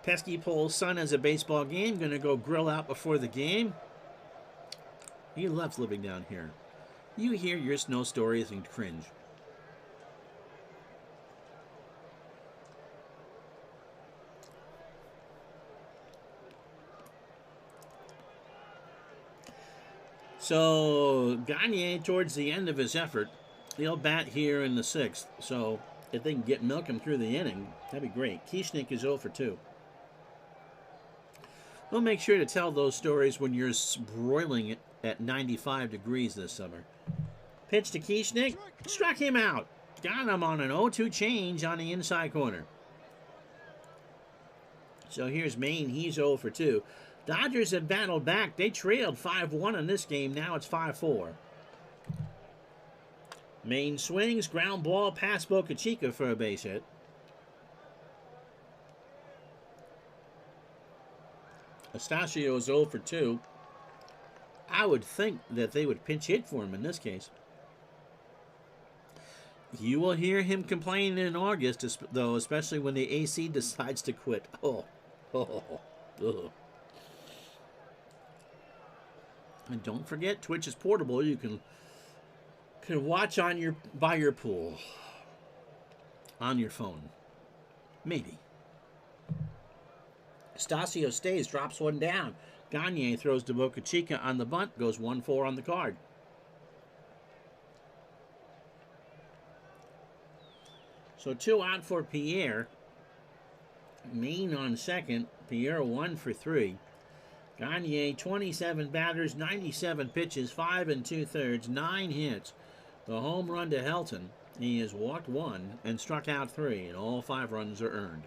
Pesky Pole's son has a baseball game. Going to go grill out before the game. He loves living down here. You hear your snow stories and cringe. So Gagne, towards the end of his effort, he'll bat here in the 6th. So if they can get Milcom through the inning, that'd be great. Kieschnick is 0 for 2. We'll make sure to tell those stories when you're broiling it at 95 degrees this summer. Pitch to Kieschnick. Struck him out. Got him on an 0-2 change on the inside corner. So here's Maine. He's 0 for 2. Dodgers have battled back. They trailed 5-1 in this game. Now it's 5-4. Maine swings. Ground ball past Boca Chica for a base hit. Estacio is 0 for 2. I would think that they would pinch hit for him in this case. You will hear him complaining in August, though, especially when the AC decides to quit. And don't forget, Twitch is portable. You can watch by your pool on your phone, maybe. Stasio stays, drops one down. Gagne throws to Boca Chica on the bunt, goes 1-4 on the card. So 2 out for Pierre. Main on second. Pierre 1 for 3. Gagne 27 batters, 97 pitches, 5 2/3, 9 hits. The home run to Helton. He has walked 1 and struck out 3, and all 5 runs are earned.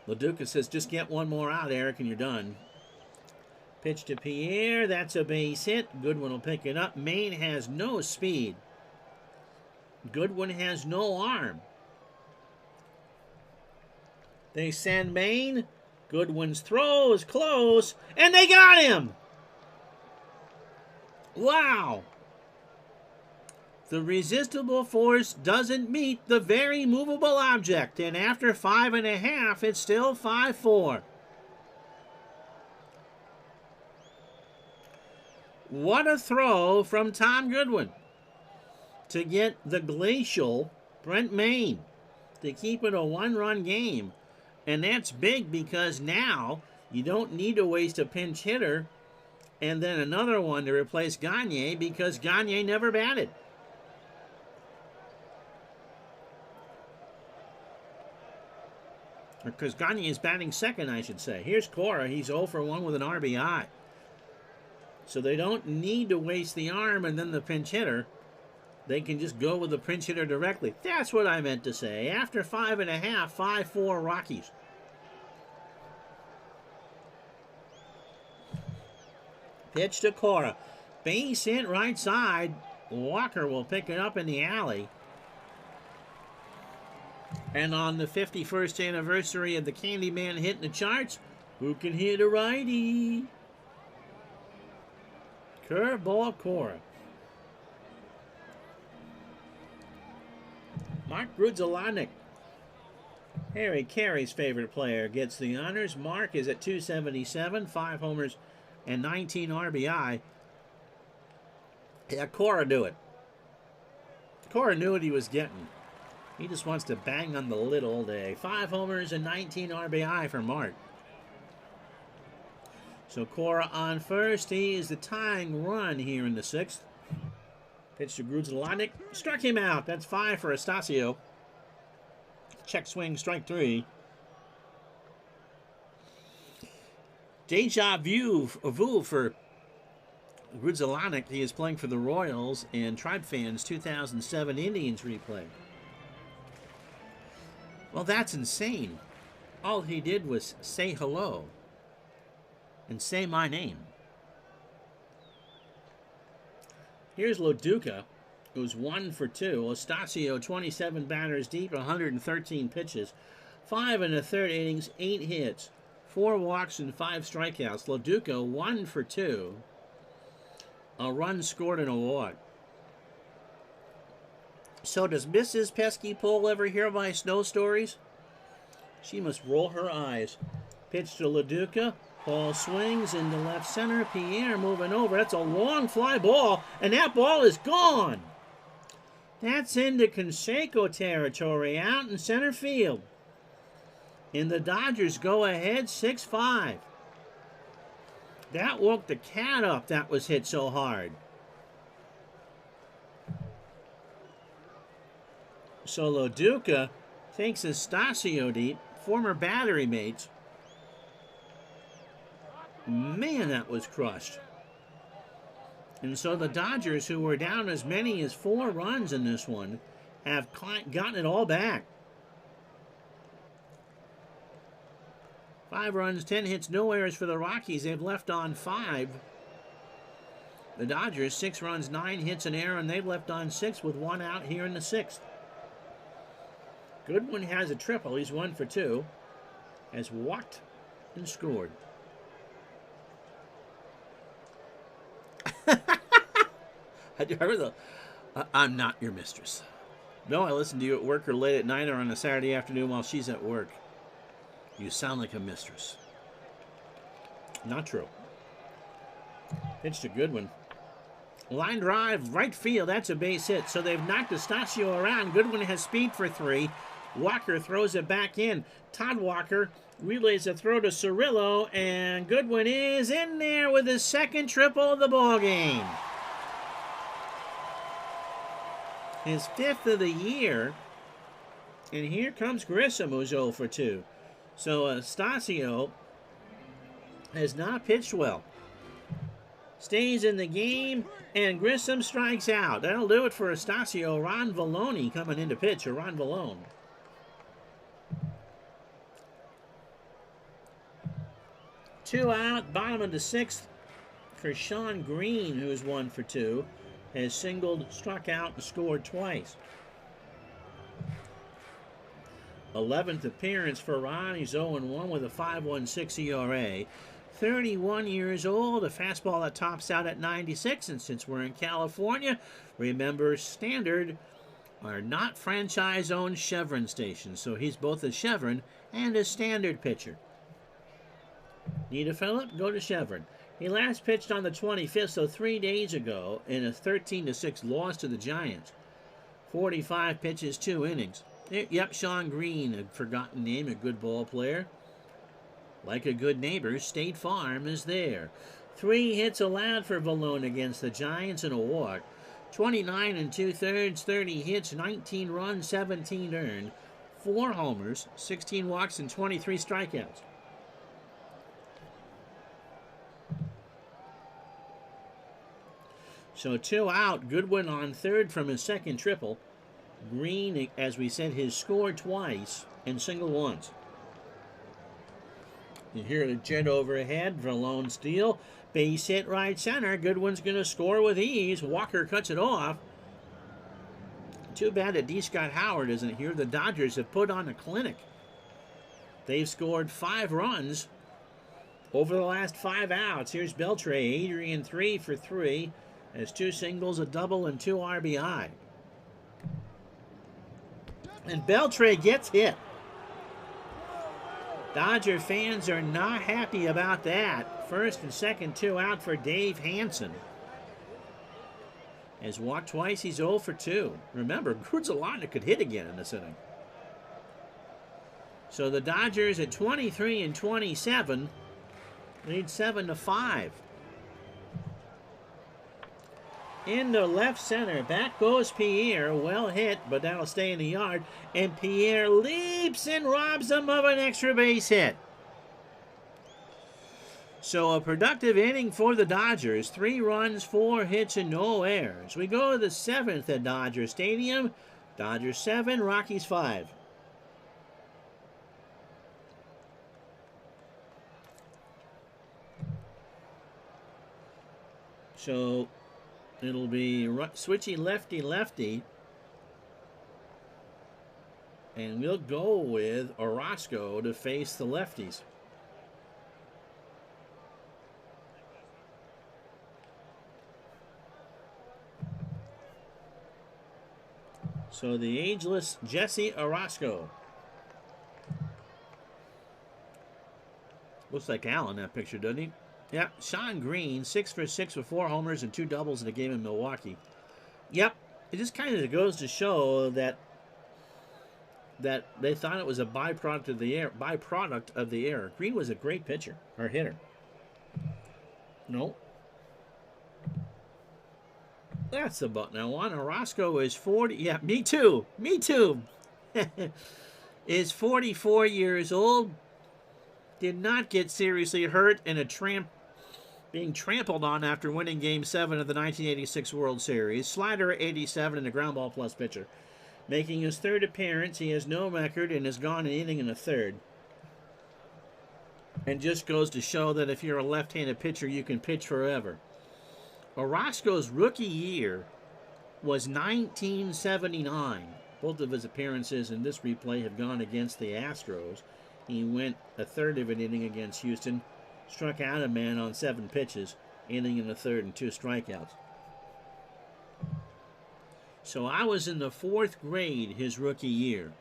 LaDuca says, just get 1 more out, Eric, and you're done. Pitch to Pierre. That's a base hit. Goodwin will pick it up. Maine has no speed. Goodwin has no arm. They send Maine. Goodwin's throw is close, and they got him! Wow! The resistible force doesn't meet the very movable object, and after 5.5, it's still 5-4. What a throw from Tom Goodwin to get the glacial Brent Maine to keep it a 1-run game. And that's big because now you don't need to waste a pinch hitter and then another one to replace Gagne because Gagne never batted. Because Gagne is batting second, I should say. Here's Cora. He's 0 for 1 with an RBI. So they don't need to waste the arm and then the pinch hitter. They can just go with the pinch hitter directly. That's what I meant to say. After 5.5, 5-4 Rockies. Pitch to Cora. Base hit right side. Walker will pick it up in the alley. And on the 51st anniversary of the Candyman hitting the charts, who can hit a righty? Curveball Cora. Mark Grudzielanek, Harry Carey's favorite player, gets the honors. Mark is at 277, 5 homers and 19 RBI. Yeah, Cora knew it. Cora knew what he was getting. He just wants to bang on the lid all day. 5 homers and 19 RBI for Mark. So Cora on first. He is the tying run here in the 6th. Pitch to Grudzielanek. Struck him out. That's 5 for Stasio. Check swing, strike 3. Deja vu for Grudzielanek. He is playing for the Royals and Tribe Fans 2007 Indians replay. Well, that's insane. All he did was say hello and say my name. Here's Loduca, who's 1 for 2. Stasio, 27 batters deep, 113 pitches, 5 1/3 innings, 8 hits, 4 walks and 5 strikeouts. Loduca, 1 for 2. A run scored and a walk. So does Mrs. Pesky Pole ever hear my snow stories? She must roll her eyes. Pitch to Loduca. Ball swings into left center. Pierre moving over. That's a long fly ball, and that ball is gone. That's into Canseco territory out in center field. And the Dodgers go ahead 6-5. That woke the cat up that was hit so hard. So Loduca takes his Stasio deep, former battery mates. Man, that was crushed. And so the Dodgers, who were down as many as 4 runs in this one, have gotten it all back. 5 runs, 10 hits, no errors for the Rockies. They've left on 5. The Dodgers, 6 runs, 9 hits, an error, and they've left on 6 with 1 out here in the 6th. Goodwin has a triple. He's 1 for 2. Has walked and scored. I'm not your mistress. No, I listen to you at work or late at night or on a Saturday afternoon while she's at work. You sound like a mistress. Not true. Pitched a good one. Line drive, right field. That's a base hit. So they've knocked Estacio around. Goodwin has speed for 3. Walker throws it back in. Todd Walker relays a throw to Cirillo, and Goodwin is in there with his second triple of the ballgame. His 5th of the year. And here comes Grissom, who's 0 for 2. So Estacio has not pitched well. Stays in the game, and Grissom strikes out. That'll do it for Estacio. Ron Vallone coming in to pitch, or Ron Vallone. Two out, bottom of the 6th for Sean Green, who's 1 for 2. Has singled, struck out, and scored twice. 11th appearance for Ron. He's 0-1 with a 5.16 ERA. 31 years old, a fastball that tops out at 96, and since we're in California, remember Standard are not franchise-owned Chevron stations, so he's both a Chevron and a Standard pitcher. Need a Phillip? Go to Chevron. He last pitched on the 25th, so 3 days ago, in a 13-6 loss to the Giants. 45 pitches, 2 innings. Yep, Sean Green, a forgotten name, a good ball player. Like a good neighbor, State Farm is there. 3 hits allowed for Vallone against the Giants and a walk. 29 2/3, 30 hits, 19 runs, 17 earned. 4 homers, 16 walks, and 23 strikeouts. So 2 out, Goodwin on 3rd from his second triple. Green, as we said, has scored twice and single once. You hear the jet overhead, Vallone steal. Base hit right center. Goodwin's going to score with ease. Walker cuts it off. Too bad that D. Scott Howard isn't here. The Dodgers have put on a clinic. They've scored 5 runs over the last 5 outs. Here's Beltre. Adrian 3 for 3. Has 2 singles, a double, and 2 RBI. And Beltre gets hit. Dodger fans are not happy about that. First and second, 2 out for Dave Hansen. Has walked twice, he's 0 for 2. Remember, Grudzalana could hit again in this inning. So the Dodgers at 23 27 lead 7-5. Into left center. Back goes Pierre. Well hit, but that'll stay in the yard. And Pierre leaps and robs them of an extra base hit. So a productive inning for the Dodgers. 3 runs, 4 hits, and no errors. We go to the 7th at Dodger Stadium. Dodgers 7, Rockies 5. So it'll be switchy lefty-lefty. And we'll go with Orozco to face the lefties. So the ageless Jesse Orozco. Looks like Al in that picture, doesn't he? Yep, Sean Green, 6 for 6 with 4 homers and 2 doubles in a game in Milwaukee. Yep, it just kind of goes to show that they thought it was a byproduct of the error. Green was a great pitcher or hitter. No. That's the button I want. Orozco is 40. Yeah, me too. Me too. Is 44 years old. Did not get seriously hurt in a being trampled on after winning Game 7 of the 1986 World Series. Slider 87 and a ground ball plus pitcher. Making his 3rd appearance, he has no record and has gone an inning and a third. And just goes to show that if you're a left-handed pitcher, you can pitch forever. Orozco's rookie year was 1979. Both of his appearances in this replay have gone against the Astros. He went a third of an inning against Houston, struck out a man on 7 pitches, inning in the third and 2 strikeouts. So I was in the 4th grade his rookie year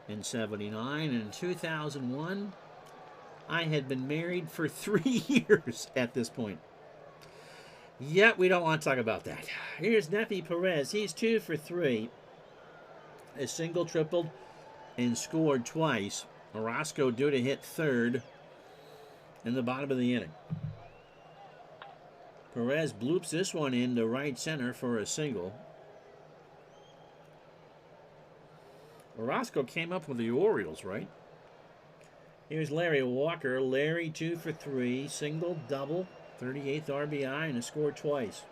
in '79. And in 2001, I had been married for 3 years at this point. Yet we don't want to talk about that. Here's Nefi Perez. He's 2 for 3. A single, tripled, and scored twice. Orozco due to hit third in the bottom of the inning. Perez bloops this one into right center for a single. Orozco came up with the Orioles, right? Here's Larry Walker. Larry 2 for 3. Single, double, 38th RBI, and a score twice.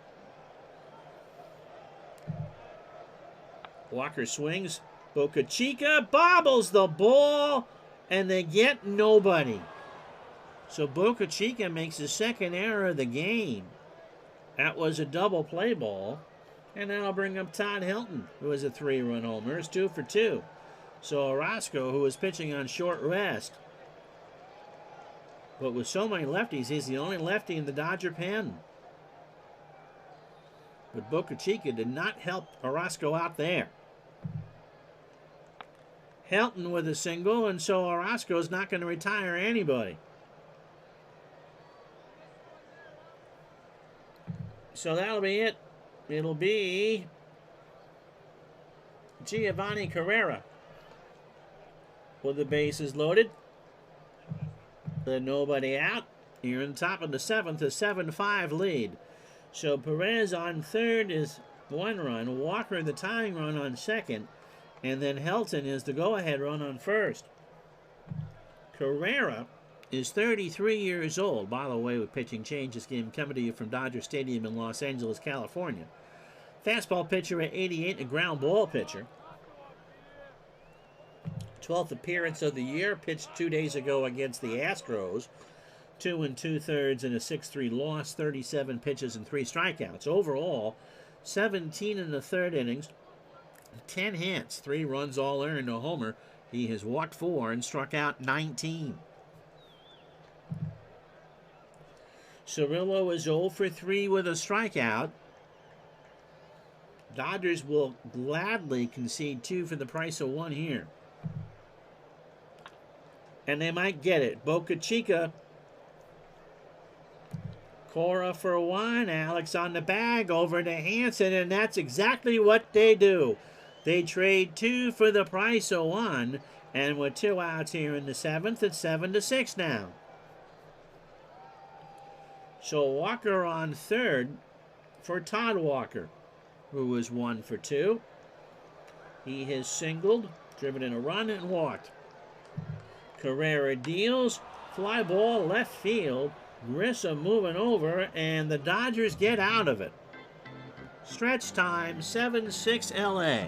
Walker swings. Boca Chica bobbles the ball, and they get nobody. So Boca Chica makes the 2nd error of the game. That was a double play ball. And then I'll bring up Todd Hilton, who is a 3-run homer. It's 2 for 2. So Orozco, who was pitching on short rest, but with so many lefties, he's the only lefty in the Dodger pen. But Boca Chica did not help Orozco out there. Helton with a single, and so Orozco's not going to retire anybody. So that'll be it. It'll be Giovanni Carrera with the bases loaded. Nobody out. Here in the top of the 7th, a 7-5 lead. So Perez on third is 1 run. Walker the tying run on second. And then Helton is the go-ahead run on first. Carrera is 33 years old. By the way, with pitching change, this game coming to you from Dodger Stadium in Los Angeles, California. Fastball pitcher at 88, a ground ball pitcher. 12th appearance of the year, pitched 2 days ago against the Astros. 2 2/3 and a 6-3 loss, 37 pitches and 3 strikeouts. Overall, 17 in the 3rd innings, 10 hits, 3 runs all earned, a homer. He has walked 4 and struck out 19. Cirillo is 0 for 3 with a strikeout. Dodgers will gladly concede 2 for the price of 1 here. And they might get it. Boca Chica. Cora for 1. Alex on the bag over to Hansen, and that's exactly what they do. They trade 2 for the price of 1, and with 2 outs here in the 7th, it's 7-6 now. So Walker on third for Todd Walker, who was 1 for 2. He has singled, driven in a run, and walked. Carrera deals, fly ball left field. Grissom moving over, and the Dodgers get out of it. Stretch time, 7-6 LA.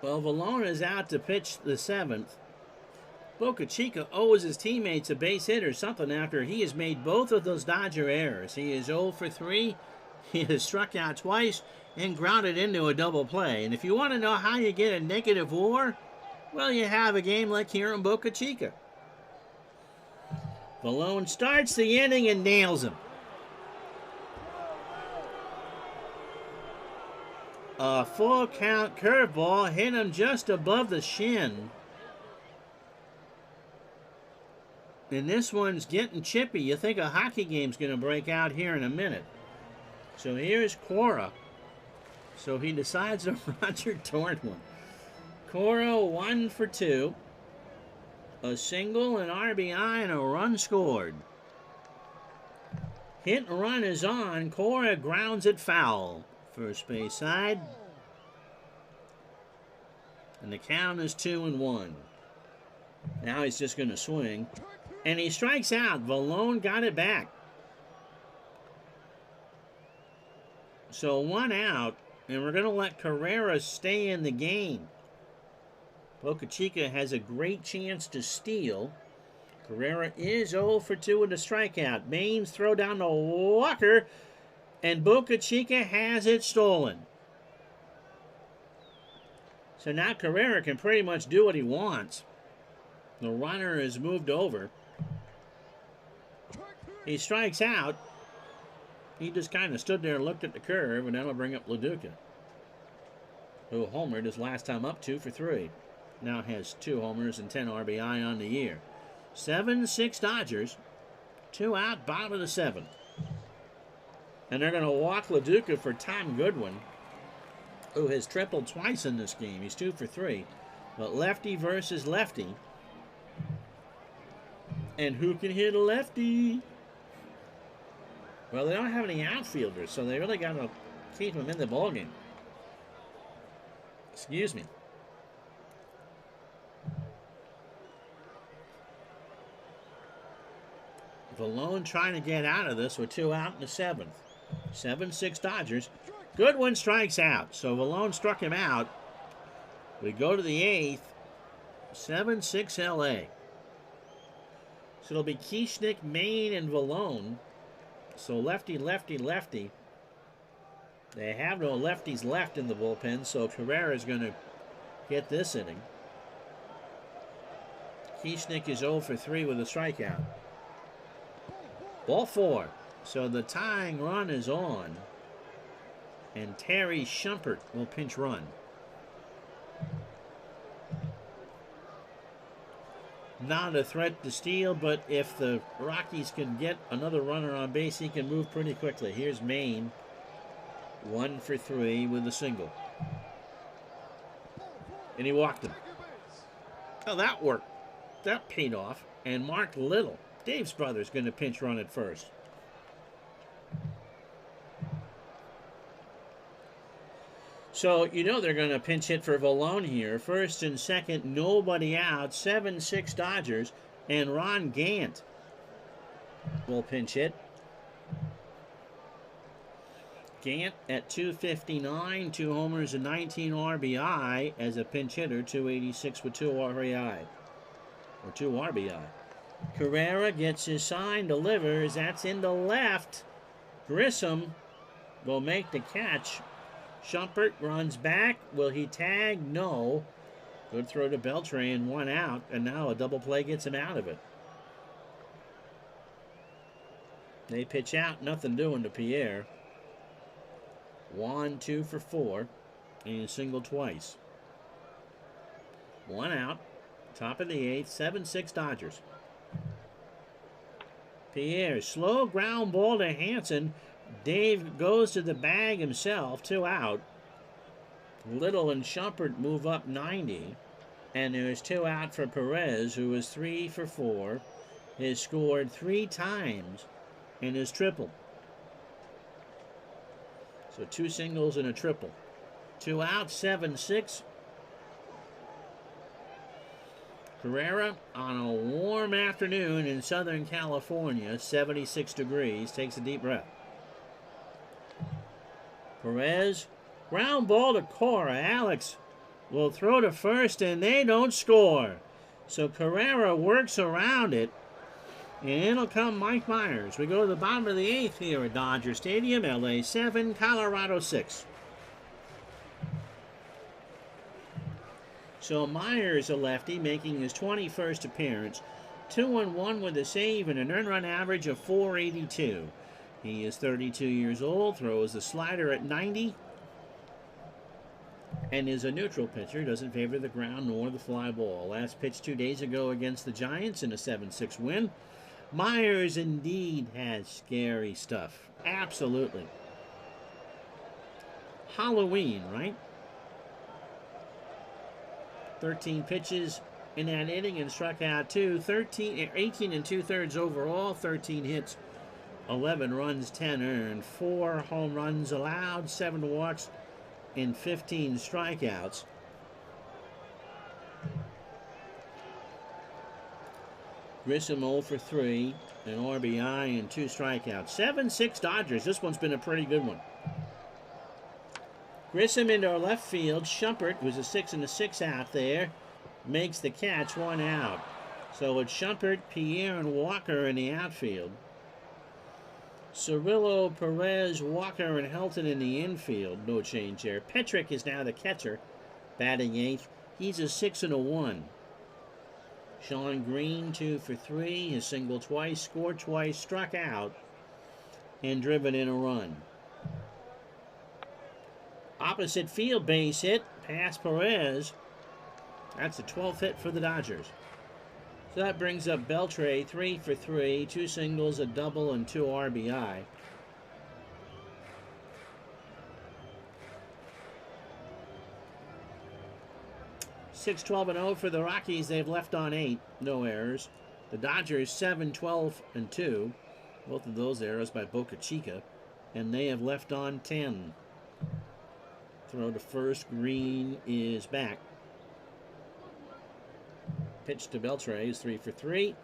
Well, Valona is out to pitch the 7th. Boca Chica owes his teammates a base hit or something after he has made both of those Dodger errors. He is 0 for 3. He has struck out twice and grounded into a double play. And if you want to know how you get a negative WAR, well, you have a game like here in Boca Chica. Valona starts the inning and nails him. A full count curveball hit him just above the shin. And this one's getting chippy. You think a hockey game's going to break out here in a minute. So here's Cora. So he decides to Roger toward one. Cora 1 for 2. A single, an RBI, and a run scored. Hit and run is on. Cora grounds it foul. First base side. And the count is 2-1. Now he's just going to swing. And he strikes out. Valone got it back. So 1 out, and we're going to let Carrera stay in the game. Boca Chica has a great chance to steal. Carrera is 0 for 2 with a strikeout. Baines throw down to Walker, and Boca Chica has it stolen. So now Carrera can pretty much do what he wants. The runner is moved over. He strikes out. He just kind of stood there and looked at the curve, and that'll bring up LaDuca, who homered his last time up 2 for 3. Now has 2 homers and 10 RBI on the year. 7-6 Dodgers. 2 out, bottom of the 7th. And they're going to walk LaDuca for Tom Goodwin, who has tripled twice in this game. He's 2 for 3. But lefty versus lefty. And who can hit a lefty? Well, they don't have any outfielders, so they really got to keep him in the ballgame. Excuse me. Valone trying to get out of this with 2 out in the 7th. 7-6 Dodgers. Goodwin strikes out, so Valone struck him out. We go to the 8th. 7-6 LA. So it'll be Kieschnick, Maine, and Valone. So lefty, lefty, lefty. They have no lefties left in the bullpen, so Carrera is going to get this inning. Kieschnick is 0 for 3 with a strikeout. Ball 4. So the tying run is on. And Terry Shumpert will pinch run. Not a threat to steal, but if the Rockies can get another runner on base, he can move pretty quickly. Here's Maine. 1 for 3 with a single. And he walked him. Oh, that worked. That paid off. And Mark Little, Dave's brother, is going to pinch run at first. So, you know they're going to pinch hit for Valone here. First and second, nobody out. 7-6 Dodgers. And Ron Gant will pinch hit. Gant at 259, 2 homers and 19 RBI as a pinch hitter. 286 with 2 RBI. Or 2 RBI. Carrera gets his sign, delivers. That's into left. Grissom will make the catch. Shumpert runs back. Will he tag? No. Good throw to Beltran, 1 out, and now a double play gets him out of it. They pitch out, nothing doing to Pierre. Juan 2 for 4, and he singled twice. 1 out, top of the 8th, 7-6 Dodgers. Pierre, slow ground ball to Hansen. Dave goes to the bag himself, 2 out. Little and Shumpert move up 90. And there's 2 out for Perez, who is 3 for 4. Has scored 3 times and is triple. So 2 singles and a triple. 2 out, 7-6. Carrera on a warm afternoon in Southern California, 76 degrees, takes a deep breath. Perez, ground ball to Cora. Alex will throw to first, and they don't score. So Carrera works around it, and it'll come Mike Myers. We go to the bottom of the 8th here at Dodger Stadium. LA 7, Colorado 6. So Myers, a lefty, making his 21st appearance. 2-1 with a save and an earned run average of .482. He is 32 years old, throws the slider at 90, and is a neutral pitcher, doesn't favor the ground nor the fly ball. Last pitch 2 days ago against the Giants in a 7-6 win. Myers indeed has scary stuff. Absolutely. Halloween, right? 13 pitches in that inning and struck out 2. 18 2/3 overall, 13 hits. 11 runs, 10 earned, 4 home runs allowed, 7 walks, and 15 strikeouts. Grissom 0 for 3, an RBI and 2 strikeouts. 7-6 Dodgers. This one's been a pretty good one. Grissom into our left field. Shumpert, who's a 6 and a 6 out there, makes the catch, 1 out. So it's Shumpert, Pierre, and Walker in the outfield. Cirillo, Perez, Walker, and Helton in the infield. No change there. Petrick is now the catcher, batting 8th. He's a 6 and a 1. Sean Green, 2 for 3. His single twice, scored twice, struck out, and driven in a run. Opposite field base hit, past Perez. That's the 12th hit for the Dodgers. So that brings up Beltre, 3 for 3, 2 singles, a double, and 2 RBI. Six 12-0 for the Rockies. They've left on 8, no errors. The Dodgers 7-12-2, both of those errors by Boca Chica, and they have left on 10. Throw to first. Green is back. Pitch to Beltre is 3 for 3.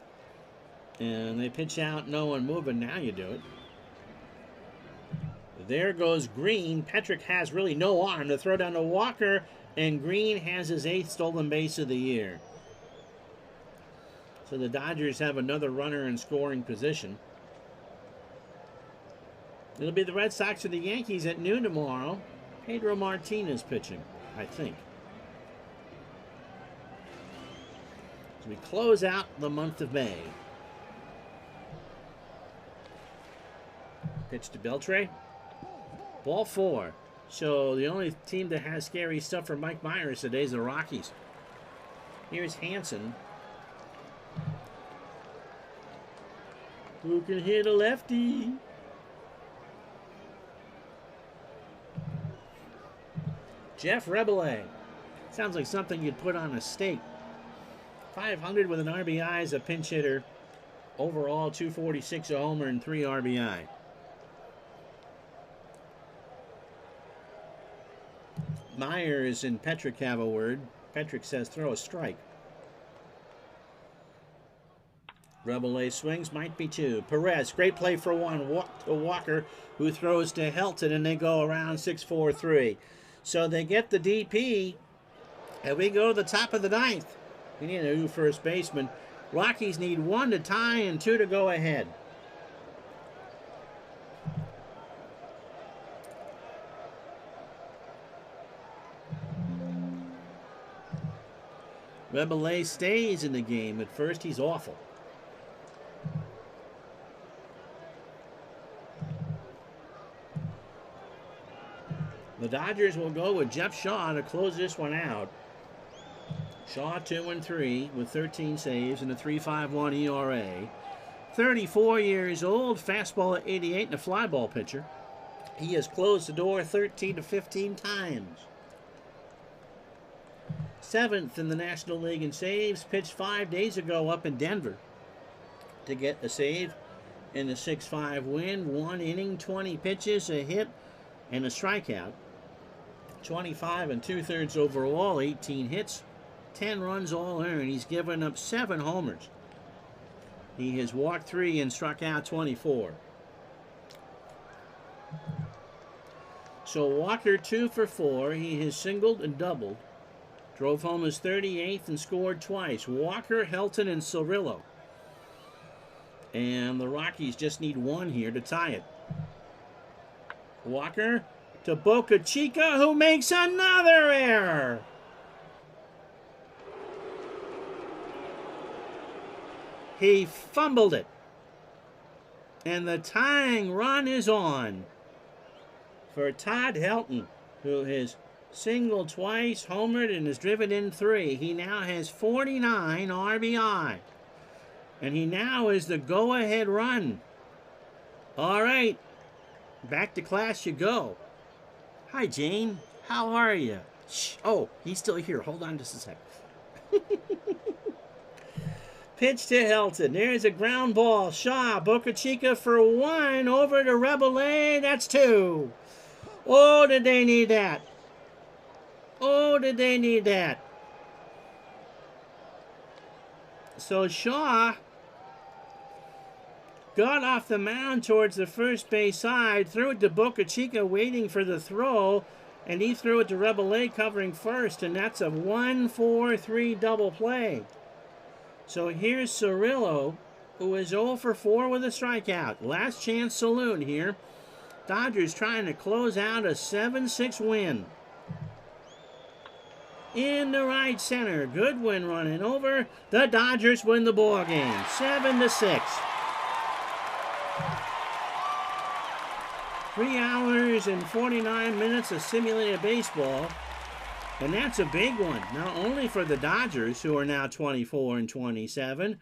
And they pitch out, no one moving. Now you do it. There goes Green. Petrick has really no arm to throw down to Walker, and Green has his 8th stolen base of the year. So the Dodgers have another runner in scoring position. It'll be the Red Sox or the Yankees at noon tomorrow. Pedro Martinez pitching, I think. We close out the month of May. Pitch to Beltre. Ball 4. So the only team that has scary stuff for Mike Myers today is the Rockies. Here's Hansen. Who can hit a lefty? Jeff Rebele. Sounds like something you'd put on a steak. 500 with an RBI as a pinch hitter. Overall, 246, a homer, and 3 RBI. Myers and Petrick have a word. Petrick says throw a strike. Rebele swings, might be 2. Perez, great play for 1. Walk to Walker, who throws to Helton, and they go around 6-4-3. So they get the DP, and we go to the top of the 9th. We need a new first baseman. Rockies need 1 to tie and 2 to go ahead. Rebele stays in the game. At first, he's awful. The Dodgers will go with Jeff Shaw to close this one out. Shaw 2-3 with 13 saves and a 3.51 ERA. 34 years old, fastball at 88 and a fly ball pitcher. He has closed the door 13 to 15 times. 7th in the National League in saves, pitched 5 days ago up in Denver to get a save in a 6-5 win. 1 inning, 20 pitches, a hit, and a strikeout. 25 2/3 overall, 18 hits, 10 runs all earned. He's given up 7 homers. He has walked 3 and struck out 24. So Walker 2 for 4. He has singled and doubled. Drove home his 38th and scored twice. Walker, Helton, and Cirillo. And the Rockies just need 1 here to tie it. Walker to Boca Chica, who makes another error. He fumbled it. And the tying run is on for Todd Helton, who has singled twice, homered, and has driven in 3. He now has 49 RBI. And he now is the go-ahead run. All right. Back to class you go. Hi, Jane. How are you? Shh. Oh, he's still here. Hold on just a sec. Pitch to Helton. There's a ground ball. Shaw, Boca Chica for 1. Over to Rebele. That's 2. Oh, did they need that? Oh, did they need that? So Shaw got off the mound towards the first base side, threw it to Boca Chica waiting for the throw, and he threw it to Rebele covering first, and that's a 1-4-3 double play. So here's Cirillo, who is 0 for 4 with a strikeout. Last chance saloon here. Dodgers trying to close out a 7-6 win. In the right center, Goodwin running over. The Dodgers win the ball game, 7-6. 3 hours and 49 minutes of simulated baseball, and that's a big one. Not only for the Dodgers, who are now 24-27,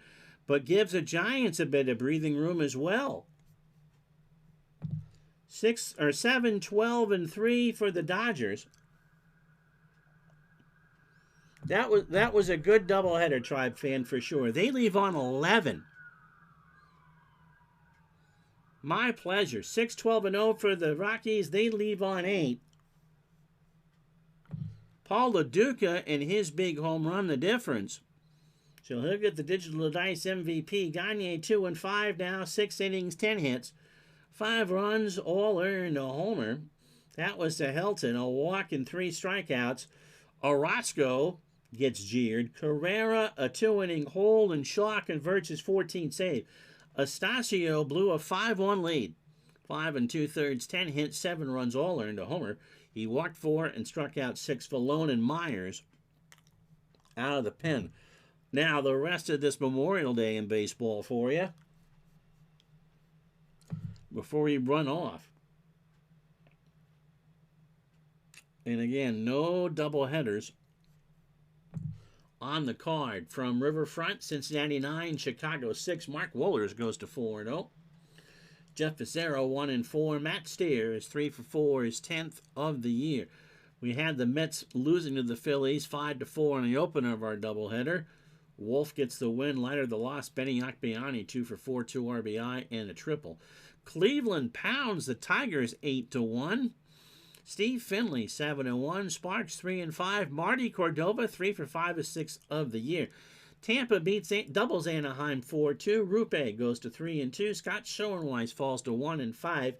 but gives the Giants a bit of breathing room as well. 7-12-3 for the Dodgers. That was a good doubleheader, Tribe fan, for sure. They leave on 11. My pleasure. 6-12-0 for the Rockies. They leave on 8. Paul LaDuca and his big home run, the difference. So he'll get the Digital Dice MVP. Gagne 2-5 now. 6 innings, 10 hits. 5 runs, all earned, a homer. That was to Helton, a walk and 3 strikeouts. Orozco gets jeered. Carrera, a 2-inning hold, and Shaw converts his 14th save. Astacio blew a 5-1 lead. 5 2/3, 10 hits, 7 runs, all earned, a homer. He walked 4 and struck out 6. Vallone and Myers out of the pen. Now, the rest of this Memorial Day in baseball for you, before we run off. And again, no doubleheaders on the card. From Riverfront, Cincinnati 9, Chicago 6. Mark Wohlers goes to 4-0. Jeff Fassero 1-4. Matt Steer is 3 for 4, his 10th of the year. We had the Mets losing to the Phillies 5-4 in the opener of our doubleheader. Wolf gets the win. Leiter the loss. Benny Akbiani 2 for 4, 2 RBI and a triple. Cleveland pounds the Tigers 8-1. Steve Finley 7-1. Sparks 3-5. Marty Cordova 3 for 5, his 6th of the year. Tampa beats doubles Anaheim 4-2. Rupe goes to 3-2. Scott Schoenweiss falls to 1-5.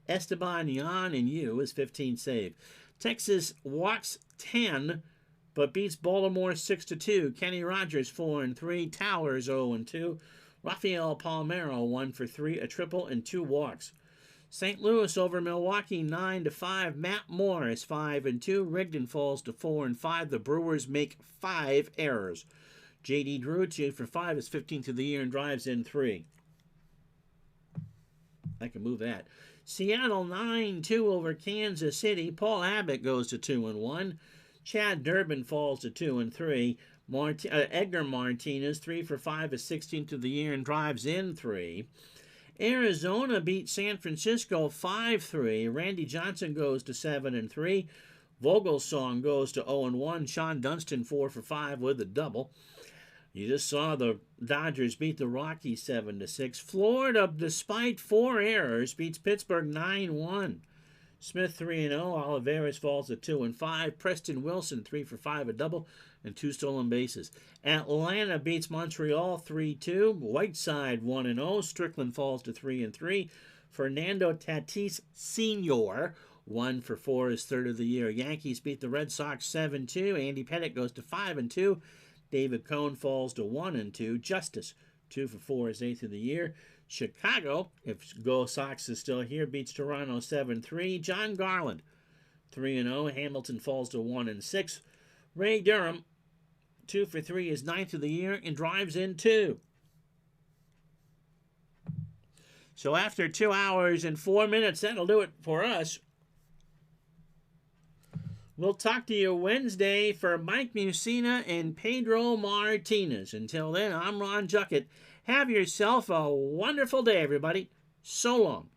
Esteban Yan and Yu is 15 save. Texas walks 10, but beats Baltimore 6-2. Kenny Rogers 4-3. Towers 0-2. Rafael Palmeiro 1 for 3, a triple and 2 walks. St. Louis over Milwaukee 9-5. Matt Morris 5-2. Rigdon falls to 4-5. The Brewers make 5 errors. J.D. Drew 2 for 5, his 15th of the year, and drives in 3. I can move that. Seattle 9-2 over Kansas City. Paul Abbott goes to 2-1. Chad Durbin falls to 2-3. Edgar Martinez 3 for 5, his 16th of the year, and drives in 3. Arizona beats San Francisco 5-3. Randy Johnson goes to 7-3. Vogelsong goes to 0-1. Sean Dunston 4 for 5 with a double. You just saw the Dodgers beat the Rockies 7-6. Florida, despite 4 errors, beats Pittsburgh 9-1. Smith 3-0. Olivares falls to 2-5. Preston Wilson 3 for 5, a double, and 2 stolen bases. Atlanta beats Montreal 3-2. Whiteside 1-0. Strickland falls to 3-3. Fernando Tatis Sr. 1 for 4, his 3rd of the year. Yankees beat the Red Sox 7-2. Andy Pettitte goes to 5-2. David Cohn falls to 1-2. Justice 2 for 4, his 8th of the year. Chicago, if Go Sox is still here, beats Toronto 7-3. John Garland 3-0. Hamilton falls to 1-6. Ray Durham 2 for 3, his 9th of the year, and drives in 2. So after 2 hours and 4 minutes, that'll do it for us. We'll talk to you Wednesday for Mike Mussina and Pedro Martinez. Until then, I'm Ron Juckett. Have yourself a wonderful day, everybody. So long.